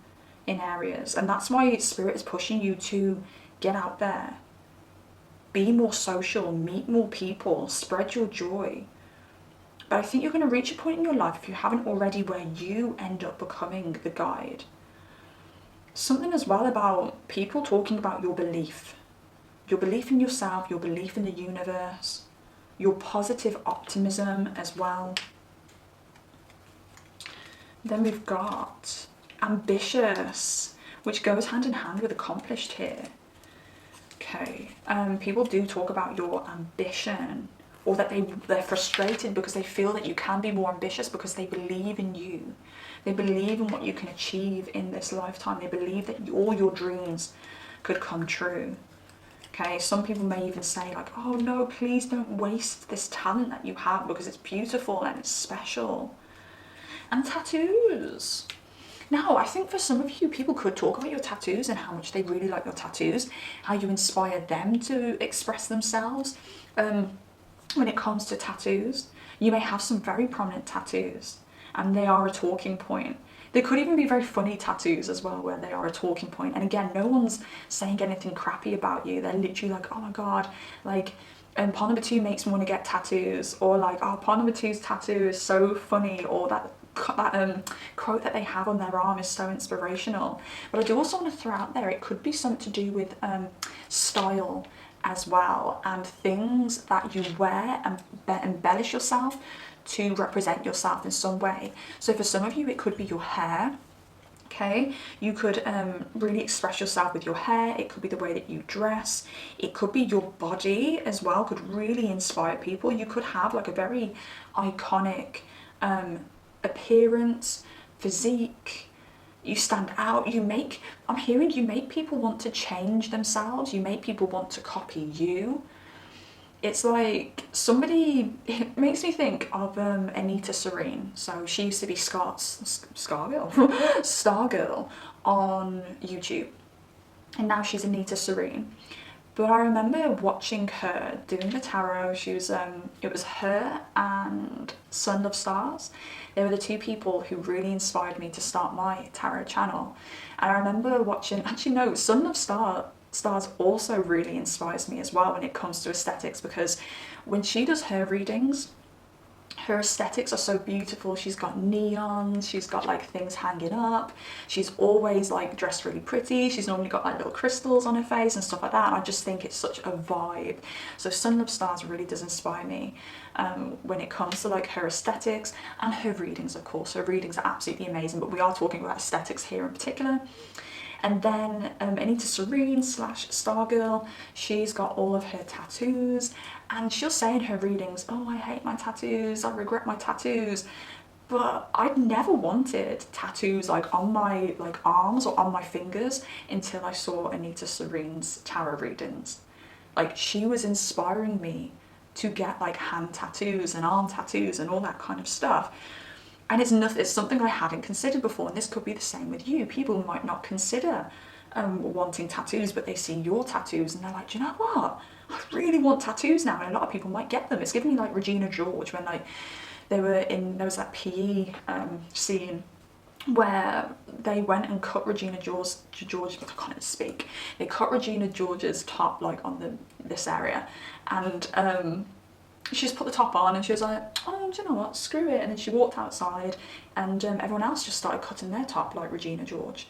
in areas, and that's why Spirit is pushing you to get out there, be more social, meet more people, spread your joy. But I think you're going to reach a point in your life, if you haven't already, where you end up becoming the guide. Something as well about people talking about your belief in yourself, your belief in the universe, your positive optimism as well. Then we've got ambitious, which goes hand in hand with accomplished here. Okay, people do talk about your ambition, or that they're frustrated because they feel that you can be more ambitious because they believe in you. They believe in what you can achieve in this lifetime. They believe that all your dreams could come true. Okay, some people may even say like, oh no, please don't waste this talent that you have because it's beautiful and it's special. And tattoos. Now, I think for some of you, people could talk about your tattoos and how much they really like your tattoos, how you inspire them to express themselves. When it comes to tattoos, you may have some very prominent tattoos, and they are a talking point. They could even be very funny tattoos as well, where they are a talking point. And again, no one's saying anything crappy about you. They're literally like, oh my god, like, pole number 2 makes me want to get tattoos, or like, oh, pole number 2's tattoo is so funny, or that quote that they have on their arm is so inspirational. But I do also want to throw out there, it could be something to do with style as well, and things that you wear and embellish yourself to represent yourself in some way. So for some of you, it could be your hair. Okay, you could really express yourself with your hair. It could be the way that you dress. It could be your body as well, could really inspire people. You could have like a very iconic appearance, physique. You stand out. I'm hearing you make people want to change themselves. You make people want to copy you. It's like it makes me think of Anita Serene. So she used to be Stargirl on YouTube, and now she's Anita Serene. But I remember watching her doing the tarot. She was it was her and Sun Love Stars. They were the 2 people who really inspired me to start my tarot channel. And I remember watching, actually no, Sun Love Stars also really inspires me as well when it comes to aesthetics, because when she does her readings, Her aesthetics are so beautiful. She's got neons, she's got like things hanging up, she's always like dressed really pretty, she's normally got like little crystals on her face and stuff like that, and I just think it's such a vibe. So Sun Love Stars really does inspire me when it comes to like her aesthetics and her readings. Of course, her readings are absolutely amazing, but we are talking about aesthetics here in particular. And then Anita Serene / Stargirl, she's got all of her tattoos, and she'll say in her readings, oh, I hate my tattoos, I regret my tattoos. But I'd never wanted tattoos like on my like arms or on my fingers until I saw Anita Serene's tarot readings. Like, she was inspiring me to get like hand tattoos and arm tattoos and all that kind of stuff. And it's something I hadn't considered before, and this could be the same with you. People might not consider wanting tattoos, but they see your tattoos and they're like, do you know what? I really want tattoos now, and a lot of people might get them. It's giving me like Regina George when like there was that PE scene where they went and cut Regina George, I can't even speak. They cut Regina George's top like on this area, and she just put the top on and she was like, oh, do you know what, screw it. And then she walked outside, and everyone else just started cutting their top like Regina George.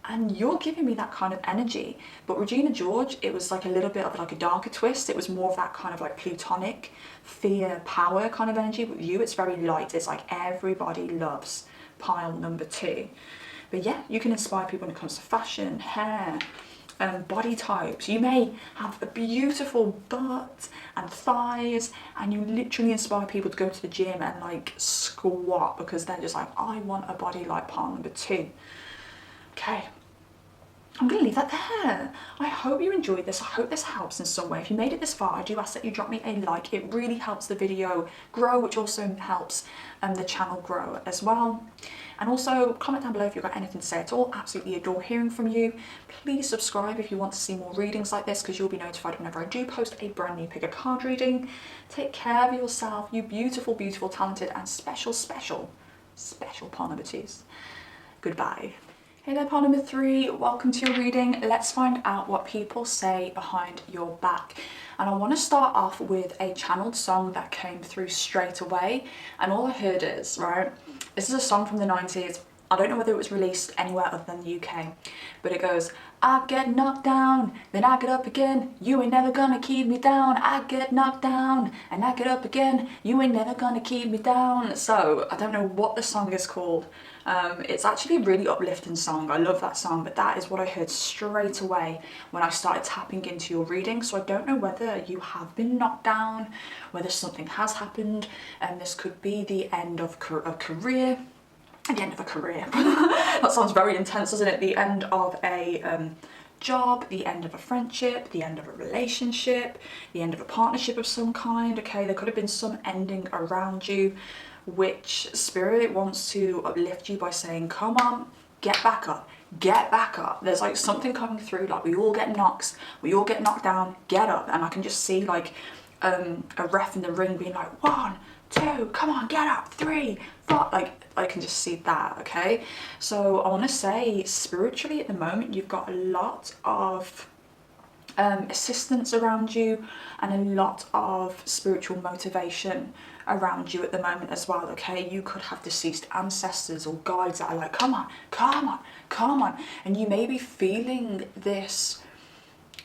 And you're giving me that kind of energy. But Regina George, it was like a little bit of like a darker twist. It was more of that kind of like plutonic, fear, power kind of energy. With you, it's very light. It's like everybody loves pile number 2. But yeah, you can inspire people when it comes to fashion, hair, body types. You may have a beautiful butt and thighs, and you literally inspire people to go to the gym and like squat because they're just like, I want a body like pile number 2. Okay, I'm gonna leave that there. I hope you enjoyed this. I hope this helps in some way. If you made it this far, I do ask that you drop me a like. It really helps the video grow, which also helps the channel grow as well. And also comment down below if you've got anything to say at all. Absolutely adore hearing from you. Please subscribe if you want to see more readings like this, because you'll be notified whenever I do post a brand new pick a card reading. Take care of yourself, you beautiful, beautiful, talented and special pile number 2s. Goodbye. Hey there, pile number 3, welcome to your reading. Let's find out what people say behind your back. And I want to start off with a channeled song that came through straight away. And all I heard is, right, this is a song from the 90s. I don't know whether it was released anywhere other than the UK, but it goes, I get knocked down, then I get up again, you ain't never gonna keep me down. I get knocked down, and I get up again, you ain't never gonna keep me down. So, I don't know what the song is called. It's actually a really uplifting song. I love that song, but that is what I heard straight away when I started tapping into your reading. So I don't know whether you have been knocked down, whether something has happened, and this could be the end of a career. The end of a career. That sounds very intense, doesn't it? The end of a job, the end of a friendship, the end of a relationship, the end of a partnership of some kind. Okay, there could have been some ending around you, which Spirit wants to uplift you by saying, come on, get back up, get back up. There's like something coming through, like we all get knocks, we all get knocked down, get up. And I can just see like a ref in the ring being like, 1, 2, come on, get up, 3, 4, like I can just see that. Okay, so I want to say spiritually at the moment you've got a lot of assistance around you and a lot of spiritual motivation around you at the moment as well. Okay, you could have deceased ancestors or guides that are like, come on, come on, come on, and you may be feeling this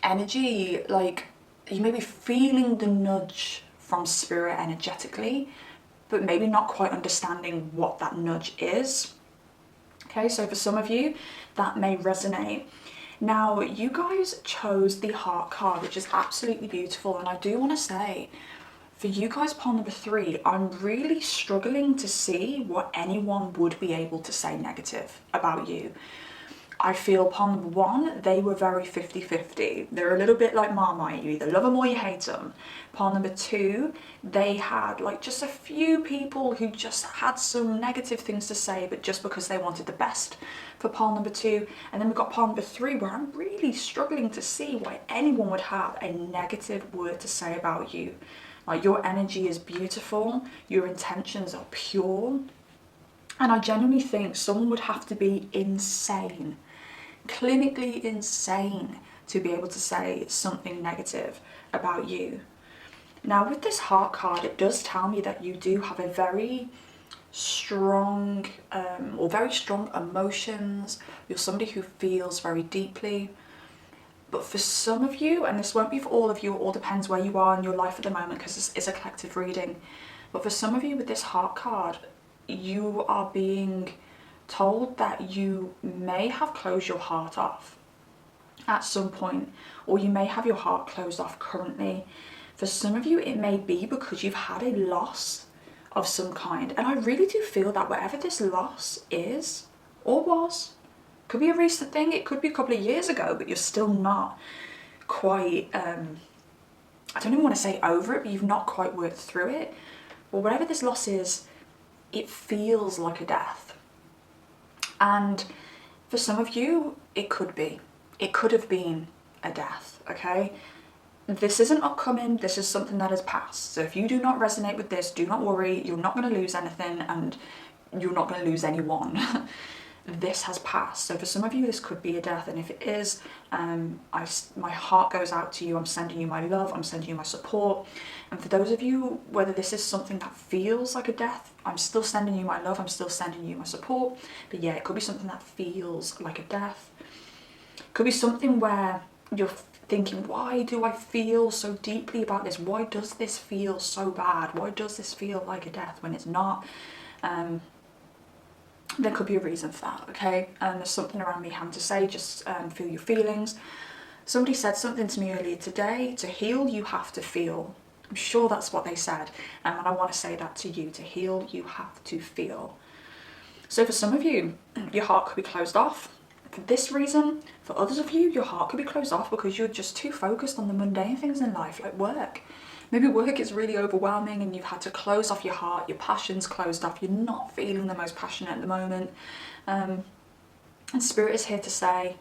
energy, like you may be feeling the nudge from Spirit energetically, but maybe not quite understanding what that nudge is. Okay, so for some of you that may resonate. Now, you guys chose the Heart card, which is absolutely beautiful, and I do want to say, for you guys, pile number 3, I'm really struggling to see what anyone would be able to say negative about you. I feel pile number 1, they were very 50-50. They're a little bit like Marmite, you either love them or you hate them. Pile number 2, they had like just a few people who just had some negative things to say, but just because they wanted the best for pile number 2. And then we've got pile number 3, where I'm really struggling to see why anyone would have a negative word to say about you. Like, your energy is beautiful, your intentions are pure, and I genuinely think someone would have to be insane, clinically insane, to be able to say something negative about you. Now with this heart card, it does tell me that you do have a very strong or very strong emotions. You're somebody who feels very deeply. But for some of you, and this won't be for all of you, it all depends where you are in your life at the moment because this is a collective reading. But for some of you with this heart card, you are being told that you may have closed your heart off at some point, or you may have your heart closed off currently. For some of you, it may be because you've had a loss of some kind. And I really do feel that whatever this loss is, or was, could be a recent thing, it could be a couple of years ago, but you're still not quite, I don't even want to say over it, but you've not quite worked through it. Well, whatever this loss is, it feels like a death. And for some of you, it could be. It could have been a death, okay? This isn't upcoming, this is something that has passed. So if you do not resonate with this, do not worry, you're not going to lose anything and you're not going to lose anyone. This has passed. So for some of you, this could be a death. And if it is, my heart goes out to you. I'm sending you my love, I'm sending you my support. And for those of you, whether this is something that feels like a death, I'm still sending you my love, I'm still sending you my support. But yeah, it could be something that feels like a death. Could be something where you're thinking, why do I feel so deeply about this? Why does this feel so bad? Why does this feel like a death when it's not? There could be a reason for that, okay? And there's something around me having to say, just feel your feelings. Somebody said something to me earlier today, to heal you have to feel. I'm sure that's what they said, and I want to say that to you. To heal you have to feel. So for some of you, your heart could be closed off for this reason. For others of you, your heart could be closed off because you're just too focused on the mundane things in life, like work. Maybe work is really overwhelming and you've had to close off your heart, your passion's closed off, you're not feeling the most passionate at the moment. And Spirit is here to say,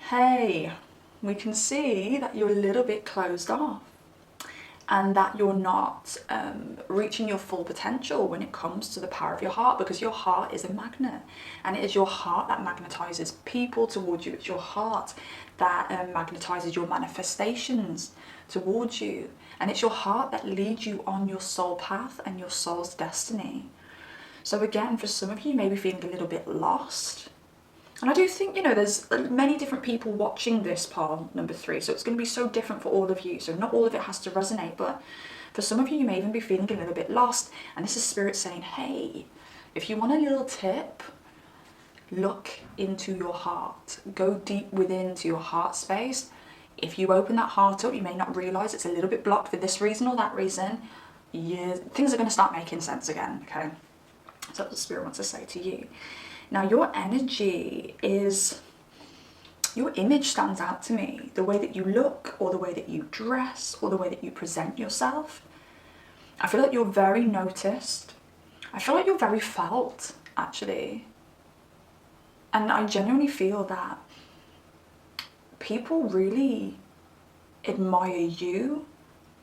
hey, we can see that you're a little bit closed off and that you're not reaching your full potential when it comes to the power of your heart, because your heart is a magnet and it is your heart that magnetizes people towards you. It's your heart that magnetizes your manifestations towards you, and it's your heart that leads you on your soul path and your soul's destiny. So again, for some of you, maybe feeling a little bit lost. And I do think, you know, there's many different people watching this pile number 3, so it's going to be so different for all of you. So not all of it has to resonate, but for some of you, you may even be feeling a little bit lost. And this is Spirit saying, hey, if you want a little tip, look into your heart. Go deep within to your heart space. If you open that heart up, you may not realise it's a little bit blocked for this reason or that reason. Things are going to start making sense again, okay? So that's what Spirit wants to say to you. Now, your energy is, your image stands out to me. The way that you look, or the way that you dress, or the way that you present yourself. I feel like you're very noticed. I feel like you're very felt, actually. And I genuinely feel that people really admire you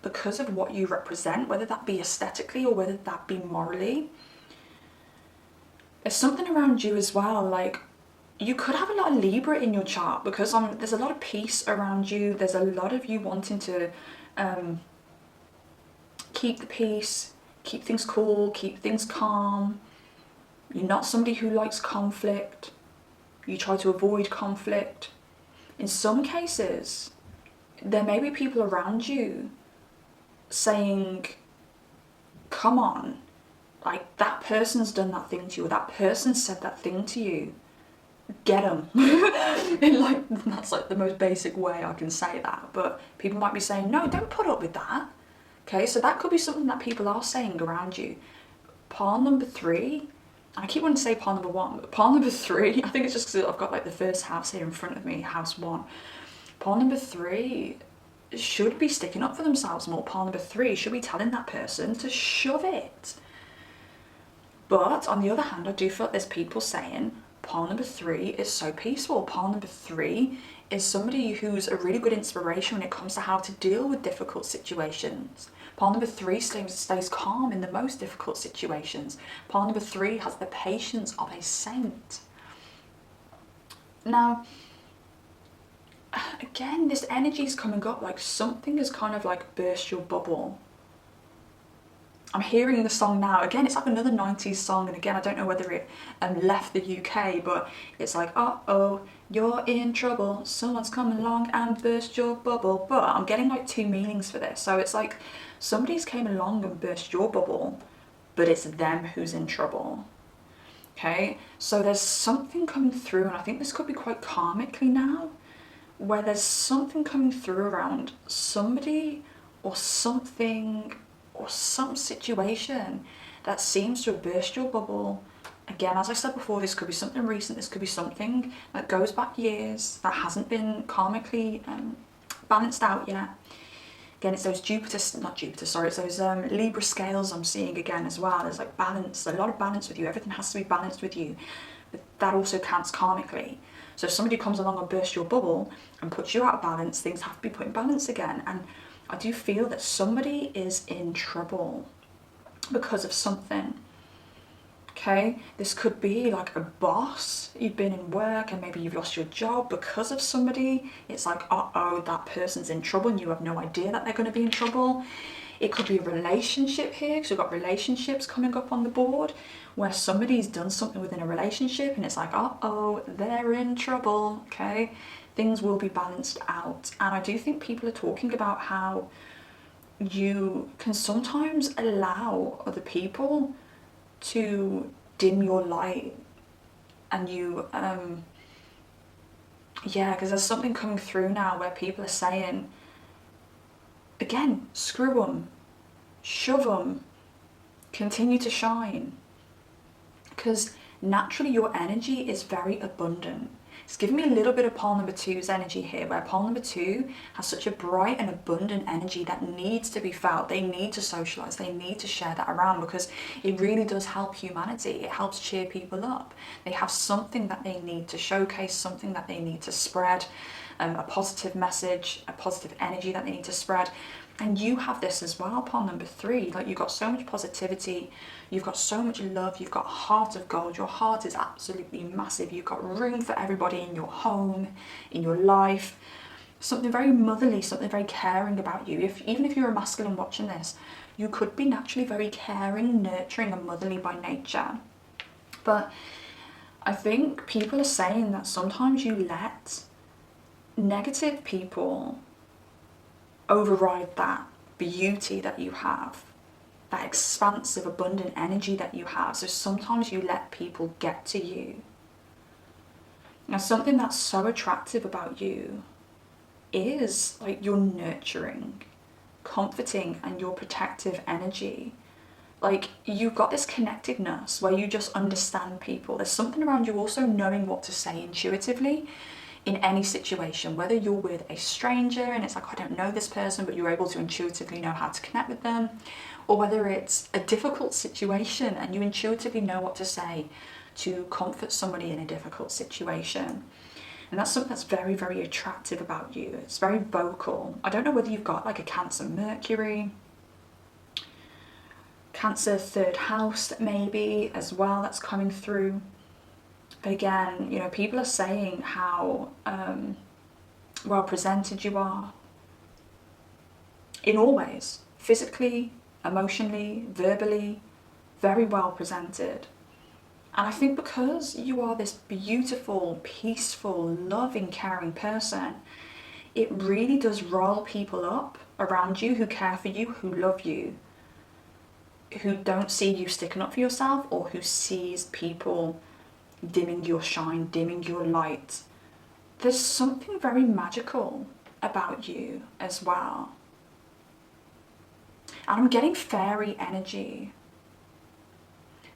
because of what you represent, whether that be aesthetically or whether that be morally. There's something around you as well, like you could have a lot of Libra in your chart, because there's a lot of peace around you. There's a lot of you wanting to keep the peace, keep things cool, keep things calm. You're not somebody who likes conflict. You try to avoid conflict. In some cases, there may be people around you saying, come on, like that person's done that thing to you, or that person said that thing to you, get them. That's like the most basic way I can say that, but people might be saying, no, don't put up with that. Okay, so that could be something that people are saying around you. Pile number 3, I keep wanting to say pile number 1, but pile number 3, I think it's just because I've got like the first house here in front of me, house 1. Pile number 3 should be sticking up for themselves more. Pile number 3 should be telling that person to shove it. But on the other hand, I do feel like there's people saying pile number 3 is so peaceful. Pile number 3 is somebody who's a really good inspiration when it comes to how to deal with difficult situations. Pile number 3 stays calm in the most difficult situations. Pile number 3 has the patience of a saint. Now, again, this energy is coming up like something has kind of like burst your bubble. I'm hearing the song now. Again, it's like another 90s song, and again, I don't know whether it left the UK, but it's like, uh-oh, you're in trouble, someone's come along and burst your bubble. But I'm getting like two meanings for this. So it's like somebody's came along and burst your bubble, but it's them who's in trouble. Okay, so there's something coming through, and I think this could be quite karmically now, where there's something coming through around somebody or something or some situation that seems to have burst your bubble. Again, as I said before, this could be something recent, this could be something that goes back years, that hasn't been karmically balanced out yet. Again, it's those it's those Libra scales I'm seeing again as well. There's like balance, a lot of balance with you. Everything has to be balanced with you. But that also counts karmically. So if somebody comes along and bursts your bubble and puts you out of balance, things have to be put in balance again. And I do feel that somebody is in trouble because of something. Okay, this could be like a boss. You've been in work and maybe you've lost your job because of somebody. It's like, uh-oh, that person's in trouble and you have no idea that they're going to be in trouble. It could be a relationship here, because we've got relationships coming up on the board, where somebody's done something within a relationship and it's like, uh-oh, they're in trouble, okay? Things will be balanced out. And I do think people are talking about how you can sometimes allow other people to dim your light, and you yeah, because there's something coming through now where people are saying, again, screw them, shove them, continue to shine, because naturally your energy is very abundant. It's giving me a little bit of pole number two's energy here, where pole number two has such a bright and abundant energy that needs to be felt. They need to socialize, they need to share that around, because it really does help humanity. It helps cheer people up. They have something that they need to showcase, something that they need to spread, a positive message, a positive energy that they need to spread. And you have this as well, pole number three. Like, you've got so much positivity, you've got so much love, you've got a heart of gold. Your heart is absolutely massive. You've got room for everybody in your home, in your life. Something very motherly, something very caring about you. Even if you're a masculine watching this, you could be naturally very caring, nurturing and motherly by nature. But I think people are saying that sometimes you let negative people override that beauty that you have, that expansive, abundant energy that you have. So sometimes you let people get to you. Now, something that's so attractive about you is like your nurturing, comforting, and your protective energy. Like, you've got this connectedness where you just understand people. There's something around you also knowing what to say intuitively in any situation, whether you're with a stranger and it's like, I don't know this person, but you're able to intuitively know how to connect with them, or whether it's a difficult situation and you intuitively know what to say to comfort somebody in a difficult situation. And that's something that's very, very attractive about you. It's very vocal. I don't know whether you've got like a Cancer Mercury, Cancer third house maybe as well, that's coming through. But again, you know, people are saying how well presented you are in all ways, physically, emotionally, verbally, very well presented. And I think because you are this beautiful, peaceful, loving, caring person, it really does roll people up around you who care for you, who love you, who don't see you sticking up for yourself, or who sees people dimming your shine, dimming your light. There's something very magical about you as well. And I'm getting fairy energy.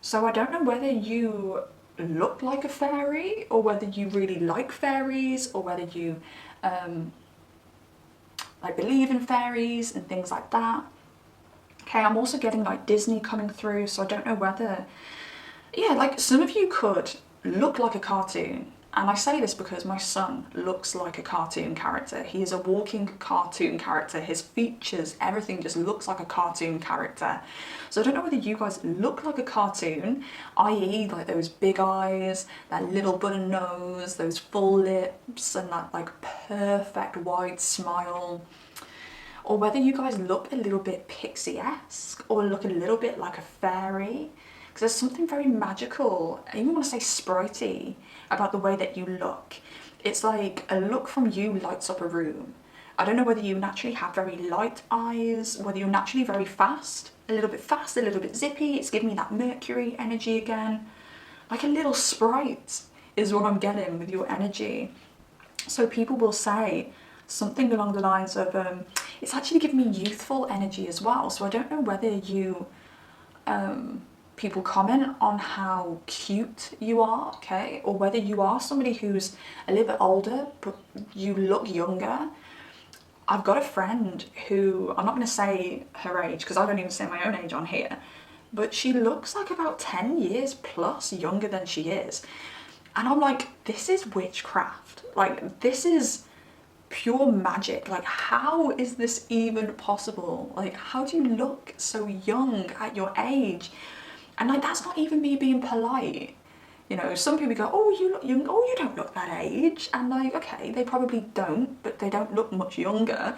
So I don't know whether you look like a fairy, or whether you really like fairies, or whether you like believe in fairies and things like that. Okay, I'm also getting like Disney coming through, so I don't know whether, yeah, like some of you could look like a cartoon. And I say this because my son looks like a cartoon character. He is a walking cartoon character. His features, everything just looks like a cartoon character. So I don't know whether you guys look like a cartoon, i.e. like those big eyes, that little button nose, those full lips, and that like perfect wide smile. Or whether you guys look a little bit pixie-esque or look a little bit like a fairy. Because there's something very magical, I even want to say spritey, about the way that you look. It's like a look from you lights up a room. I don't know whether you naturally have very light eyes, whether you're naturally very fast, a little bit zippy. It's giving me that Mercury energy again. Like a little sprite is what I'm getting with your energy. So people will say something along the lines of, it's actually giving me youthful energy as well. So I don't know whether you, people comment on how cute you are, okay? Or whether you are somebody who's a little bit older, but you look younger. I've got a friend who, I'm not going to say her age because I don't even say my own age on here, but she looks like about 10 years plus younger than she is. And I'm like, this is witchcraft. Like, this is pure magic. Like, how is this even possible? Like, how do you look so young at your age? And like, that's not even me being polite. You know, some people go, oh, you look young, oh, you don't look that age. And like, okay, they probably don't, but they don't look much younger.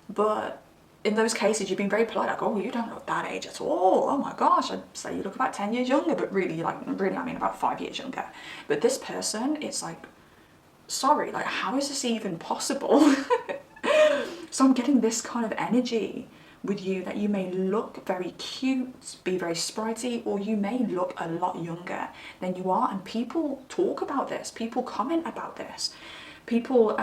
But in those cases, you've been very polite, like, oh, you don't look that age at all. Oh my gosh, I'd say you look about 10 years younger, but really, I mean about 5 years younger. But this person, it's like, sorry, like, how is this even possible? So I'm getting this kind of energy with you, that you may look very cute, be very spritey, or you may look a lot younger than you are. And people talk about this, people comment about this. People,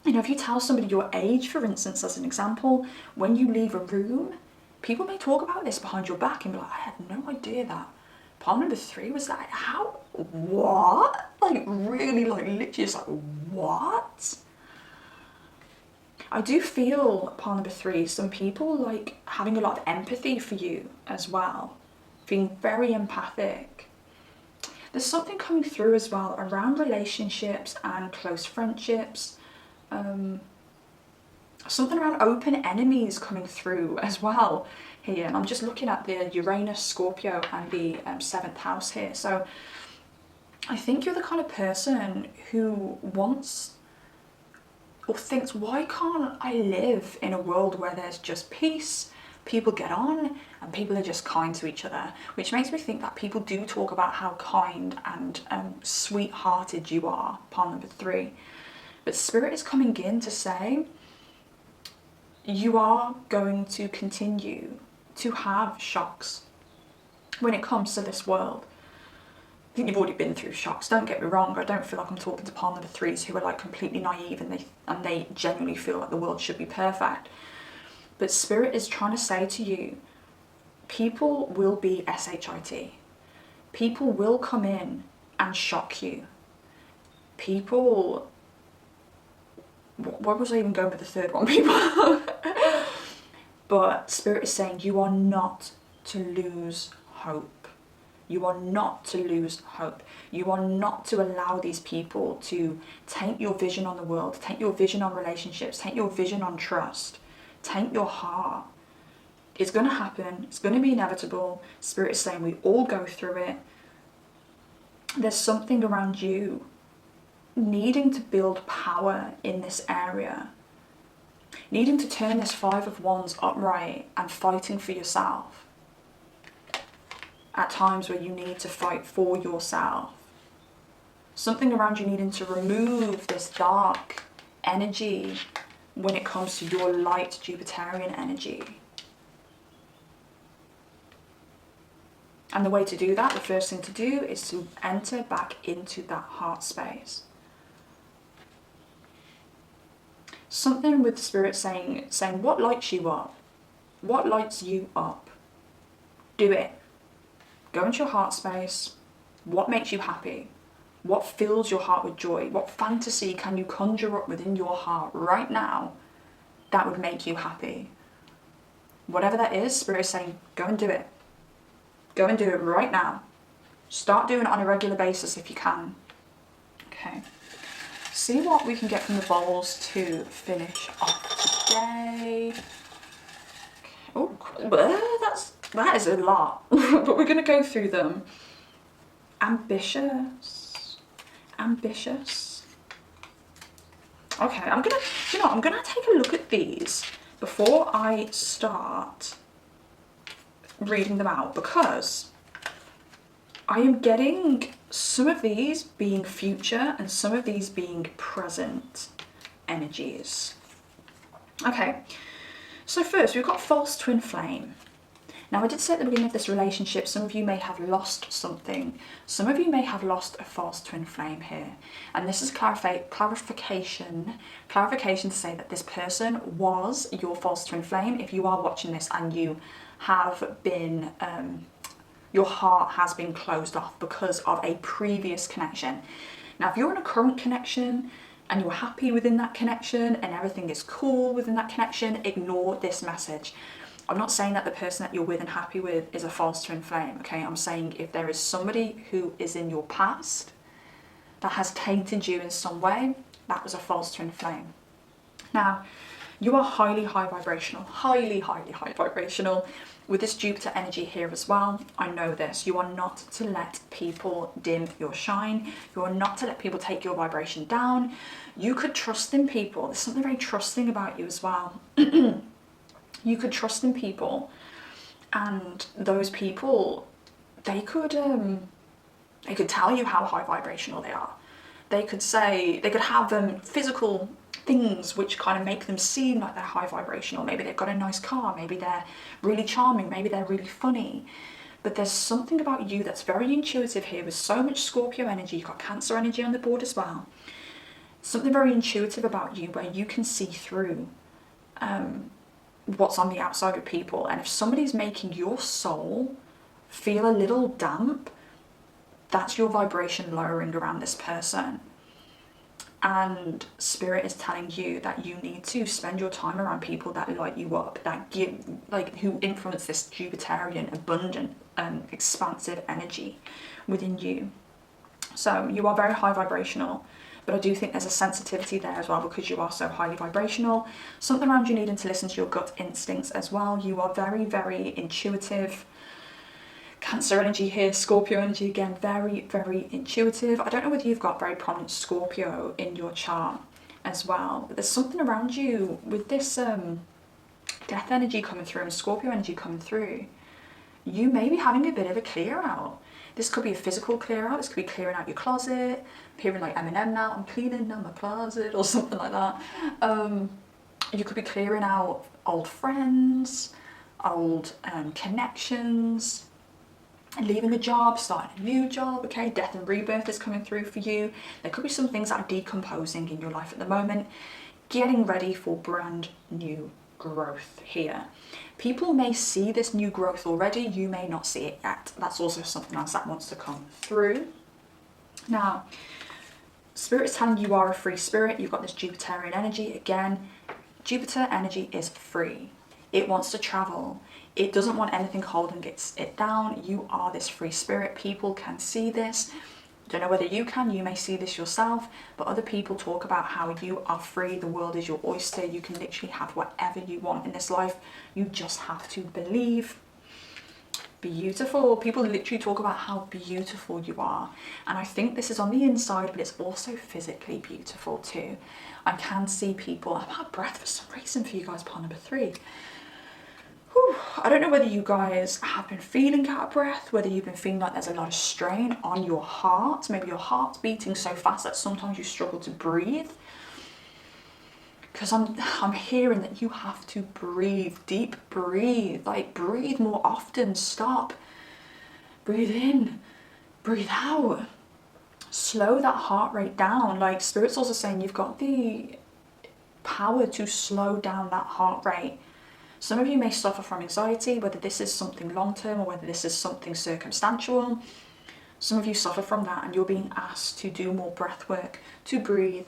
you know, if you tell somebody your age, for instance, as an example, when you leave a room, people may talk about this behind your back and be like, I had no idea that palm number 3 was that. How? What? Like, really, like, literally just like, what? I do feel, palm number 3, some people like having a lot of empathy for you as well, being very empathic. There's something coming through as well around relationships and close friendships. Something around open enemies coming through as well here. And I'm just looking at the Uranus, Scorpio and the 7th house here. So I think you're the kind of person who wants or thinks, why can't I live in a world where there's just peace, people get on, and people are just kind to each other? Which makes me think that people do talk about how kind and sweet-hearted you are, palm number 3. But Spirit is coming in to say, you are going to continue to have shocks when it comes to this world. I think you've already been through shocks, don't get me wrong. I don't feel like I'm talking to palm number 3s who are like completely naive and they genuinely feel like the world should be perfect. But Spirit is trying to say to you, people will be SHIT. People will come in and shock you. People, where was I even going with the third one, people? But Spirit is saying you are not to lose hope. You are not to lose hope. You are not to allow these people to taint your vision on the world, taint your vision on relationships, taint your vision on trust, taint your heart. It's going to happen. It's going to be inevitable. Spirit is saying we all go through it. There's something around you needing to build power in this area, needing to turn this 5 of Wands upright and fighting for yourself. At times where you need to fight for yourself. Something around you needing to remove this dark energy when it comes to your light Jupiterian energy. And the way to do that, the first thing to do is to enter back into that heart space. Something with Spirit saying what lights you up? What lights you up? Do it. Go into your heart space. What makes you happy? What fills your heart with joy? What fantasy can you conjure up within your heart right now that would make you happy? Whatever that is, Spirit is saying, go and do it. Go and do it right now. Start doing it on a regular basis if you can. Okay. See what we can get from the bowls to finish off today. Oh, that is a lot, but we're going to go through them. Ambitious. Ambitious. Okay, I'm gonna take a look at these before I start reading them out, because I am getting some of these being future and some of these being present energies. Okay, so first we've got false twin flame. Now, I did say at the beginning of this relationship, some of you may have lost something. Some of you may have lost a false twin flame here. And this is clarification to say that this person was your false twin flame. If you are watching this and you have been, your heart has been closed off because of a previous connection. Now, if you're in a current connection and you're happy within that connection and everything is cool within that connection, ignore this message. I'm not saying that the person that you're with and happy with is a false twin flame, okay? I'm saying if there is somebody who is in your past that has tainted you in some way, that was a false twin flame. Now, you are highly high vibrational, highly high vibrational. With this Jupiter energy here as well, I know this. You are not to let people dim your shine. You are not to let people take your vibration down. You could trust in people. There's something very trusting about you as well. You could trust in people, and those people, they could tell you how high vibrational they are. They could have physical things which kind of make them seem like they're high vibrational. Maybe they've got a nice car, maybe they're really charming, maybe they're really funny. But there's something about you that's very intuitive here with so much Scorpio energy. You've got Cancer energy on the board as well. Something very intuitive about you where you can see through what's on the outside of people. And if somebody's making your soul feel a little damp, that's your vibration lowering around this person. And Spirit is telling you that you need to spend your time around people that light you up, that give, like, who influence this Jupiterian, abundant, expansive energy within you. So you are very high vibrational. But I do think there's a sensitivity there as well because you are so highly vibrational. Something around you needing to listen to your gut instincts as well. You are very, very intuitive. Cancer energy here, Scorpio energy again, very, very intuitive. I don't know whether you've got very prominent Scorpio in your chart as well, but there's something around you with this death energy coming through and Scorpio energy coming through. You may be having a bit of a clear out. This could be a physical clear out, this could be clearing out your closet, I'm hearing like Eminem now, I'm cleaning out my closet or something like that. You could be clearing out old friends, old connections, leaving a job, starting a new job, okay? Death and rebirth is coming through for you. There could be some things that are decomposing in your life at the moment, getting ready for brand new growth here. People may see this new growth already, you may not see it yet. That's also something else that wants to come through. Now, Spirit is telling you are a free spirit. You've got this Jupiterian energy. Again, Jupiter energy is free. It wants to travel. It doesn't want anything holding it down. You are this free spirit. People can see this. Don't know whether you can, you may see this yourself, but other people talk about how you are free, the world is your oyster, you can literally have whatever you want in this life, you just have to believe. Beautiful. People literally talk about how beautiful you are, and I think this is on the inside, but it's also physically beautiful too. I can see people, I'm out of breath for some reason for you guys, part number 3. I don't know whether you guys have been feeling out of breath, whether you've been feeling like there's a lot of strain on your heart. Maybe your heart's beating so fast that sometimes you struggle to breathe. Because I'm hearing that you have to breathe, deep breathe, like breathe more often, stop. Breathe in, breathe out. Slow that heart rate down. Like Spirit's also saying you've got the power to slow down that heart rate. Some of you may suffer from anxiety, whether this is something long-term or whether this is something circumstantial. Some of you suffer from that and you're being asked to do more breath work, to breathe,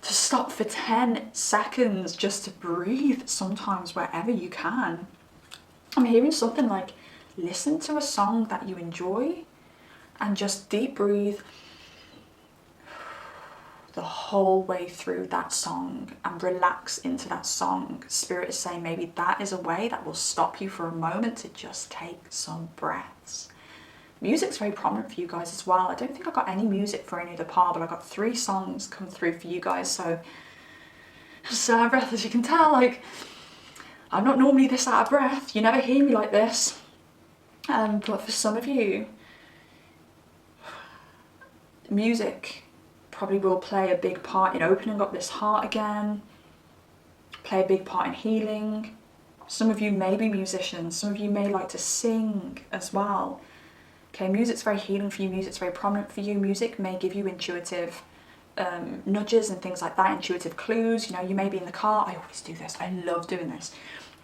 to stop for 10 seconds just to breathe sometimes wherever you can. I'm hearing something like, listen to a song that you enjoy and just deep breathe. the whole way through that song and relax into that song. Spirit is saying maybe that is a way that will stop you for a moment to just take some breaths. Music's very prominent for you guys as well. I don't think I got any music for any of the par, but I got 3 songs come through for you guys. So just out of breath, as you can tell, like, I'm not normally this out of breath. You never hear me like this. But for some of you, music probably will play a big part in opening up this heart again, play a big part in healing. Some of you may be musicians, some of you may like to sing as well. Okay, music's very healing for you, music's very prominent for you. Music may give you intuitive nudges and things like that, intuitive clues. You know, you may be in the car. I always do this, I love doing this.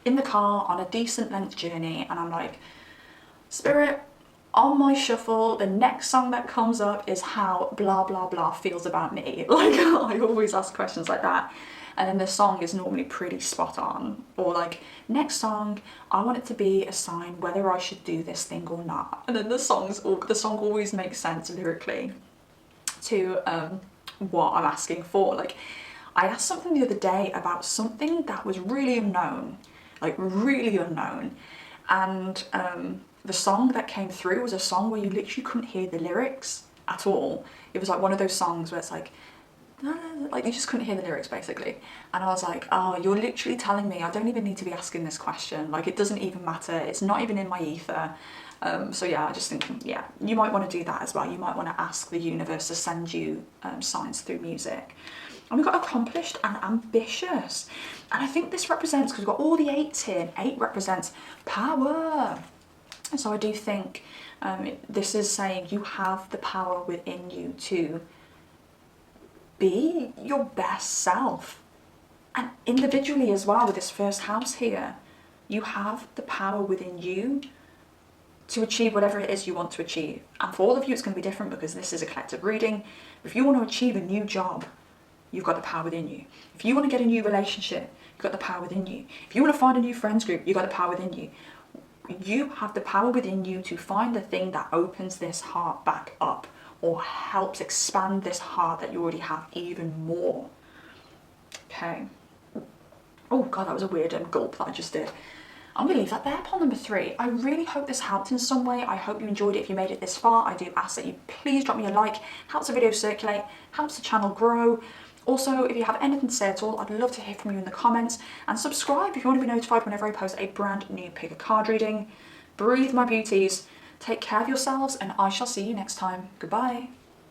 In the car on a decent length journey, and I'm like, Spirit, on my shuffle, the next song that comes up is how blah blah blah feels about me. Like, I always ask questions like that, and then the song is normally pretty spot on. Or like, next song, I want it to be a sign whether I should do this thing or not. And then the song always makes sense lyrically to what I'm asking for. Like, I asked something the other day about something that was really unknown, like really unknown, and the song that came through was a song where you literally couldn't hear the lyrics at all. It was like one of those songs where it's like you just couldn't hear the lyrics basically. And I was like, oh, you're literally telling me I don't even need to be asking this question. Like, it doesn't even matter. It's not even in my ether. So yeah, I just think, yeah, you might want to do that as well. You might want to ask the universe to send you signs through music. And we've got accomplished and ambitious. And I think this represents, because we've got all the 8s here, and 8 represents power. So I do think this is saying you have the power within you to be your best self. And individually as well, with this first house here, you have the power within you to achieve whatever it is you want to achieve. And for all of you, it's going to be different because this is a collective reading. If you want to achieve a new job, you've got the power within you. If you want to get a new relationship, you've got the power within you. If you want to find a new friends group, you've got the power within you. You have the power within you to find the thing that opens this heart back up, or helps expand this heart that you already have even more. Okay. Oh God, that was a weird gulp that I just did. I'm going to leave that there, pile number 3. I really hope this helped in some way. I hope you enjoyed it. If you made it this far, I do ask that you please drop me a like. Helps the video circulate, helps the channel grow. Also, if you have anything to say at all, I'd love to hear from you in the comments. And subscribe if you want to be notified whenever I post a brand new pick a card reading. Breathe, my beauties. Take care of yourselves, and I shall see you next time. Goodbye.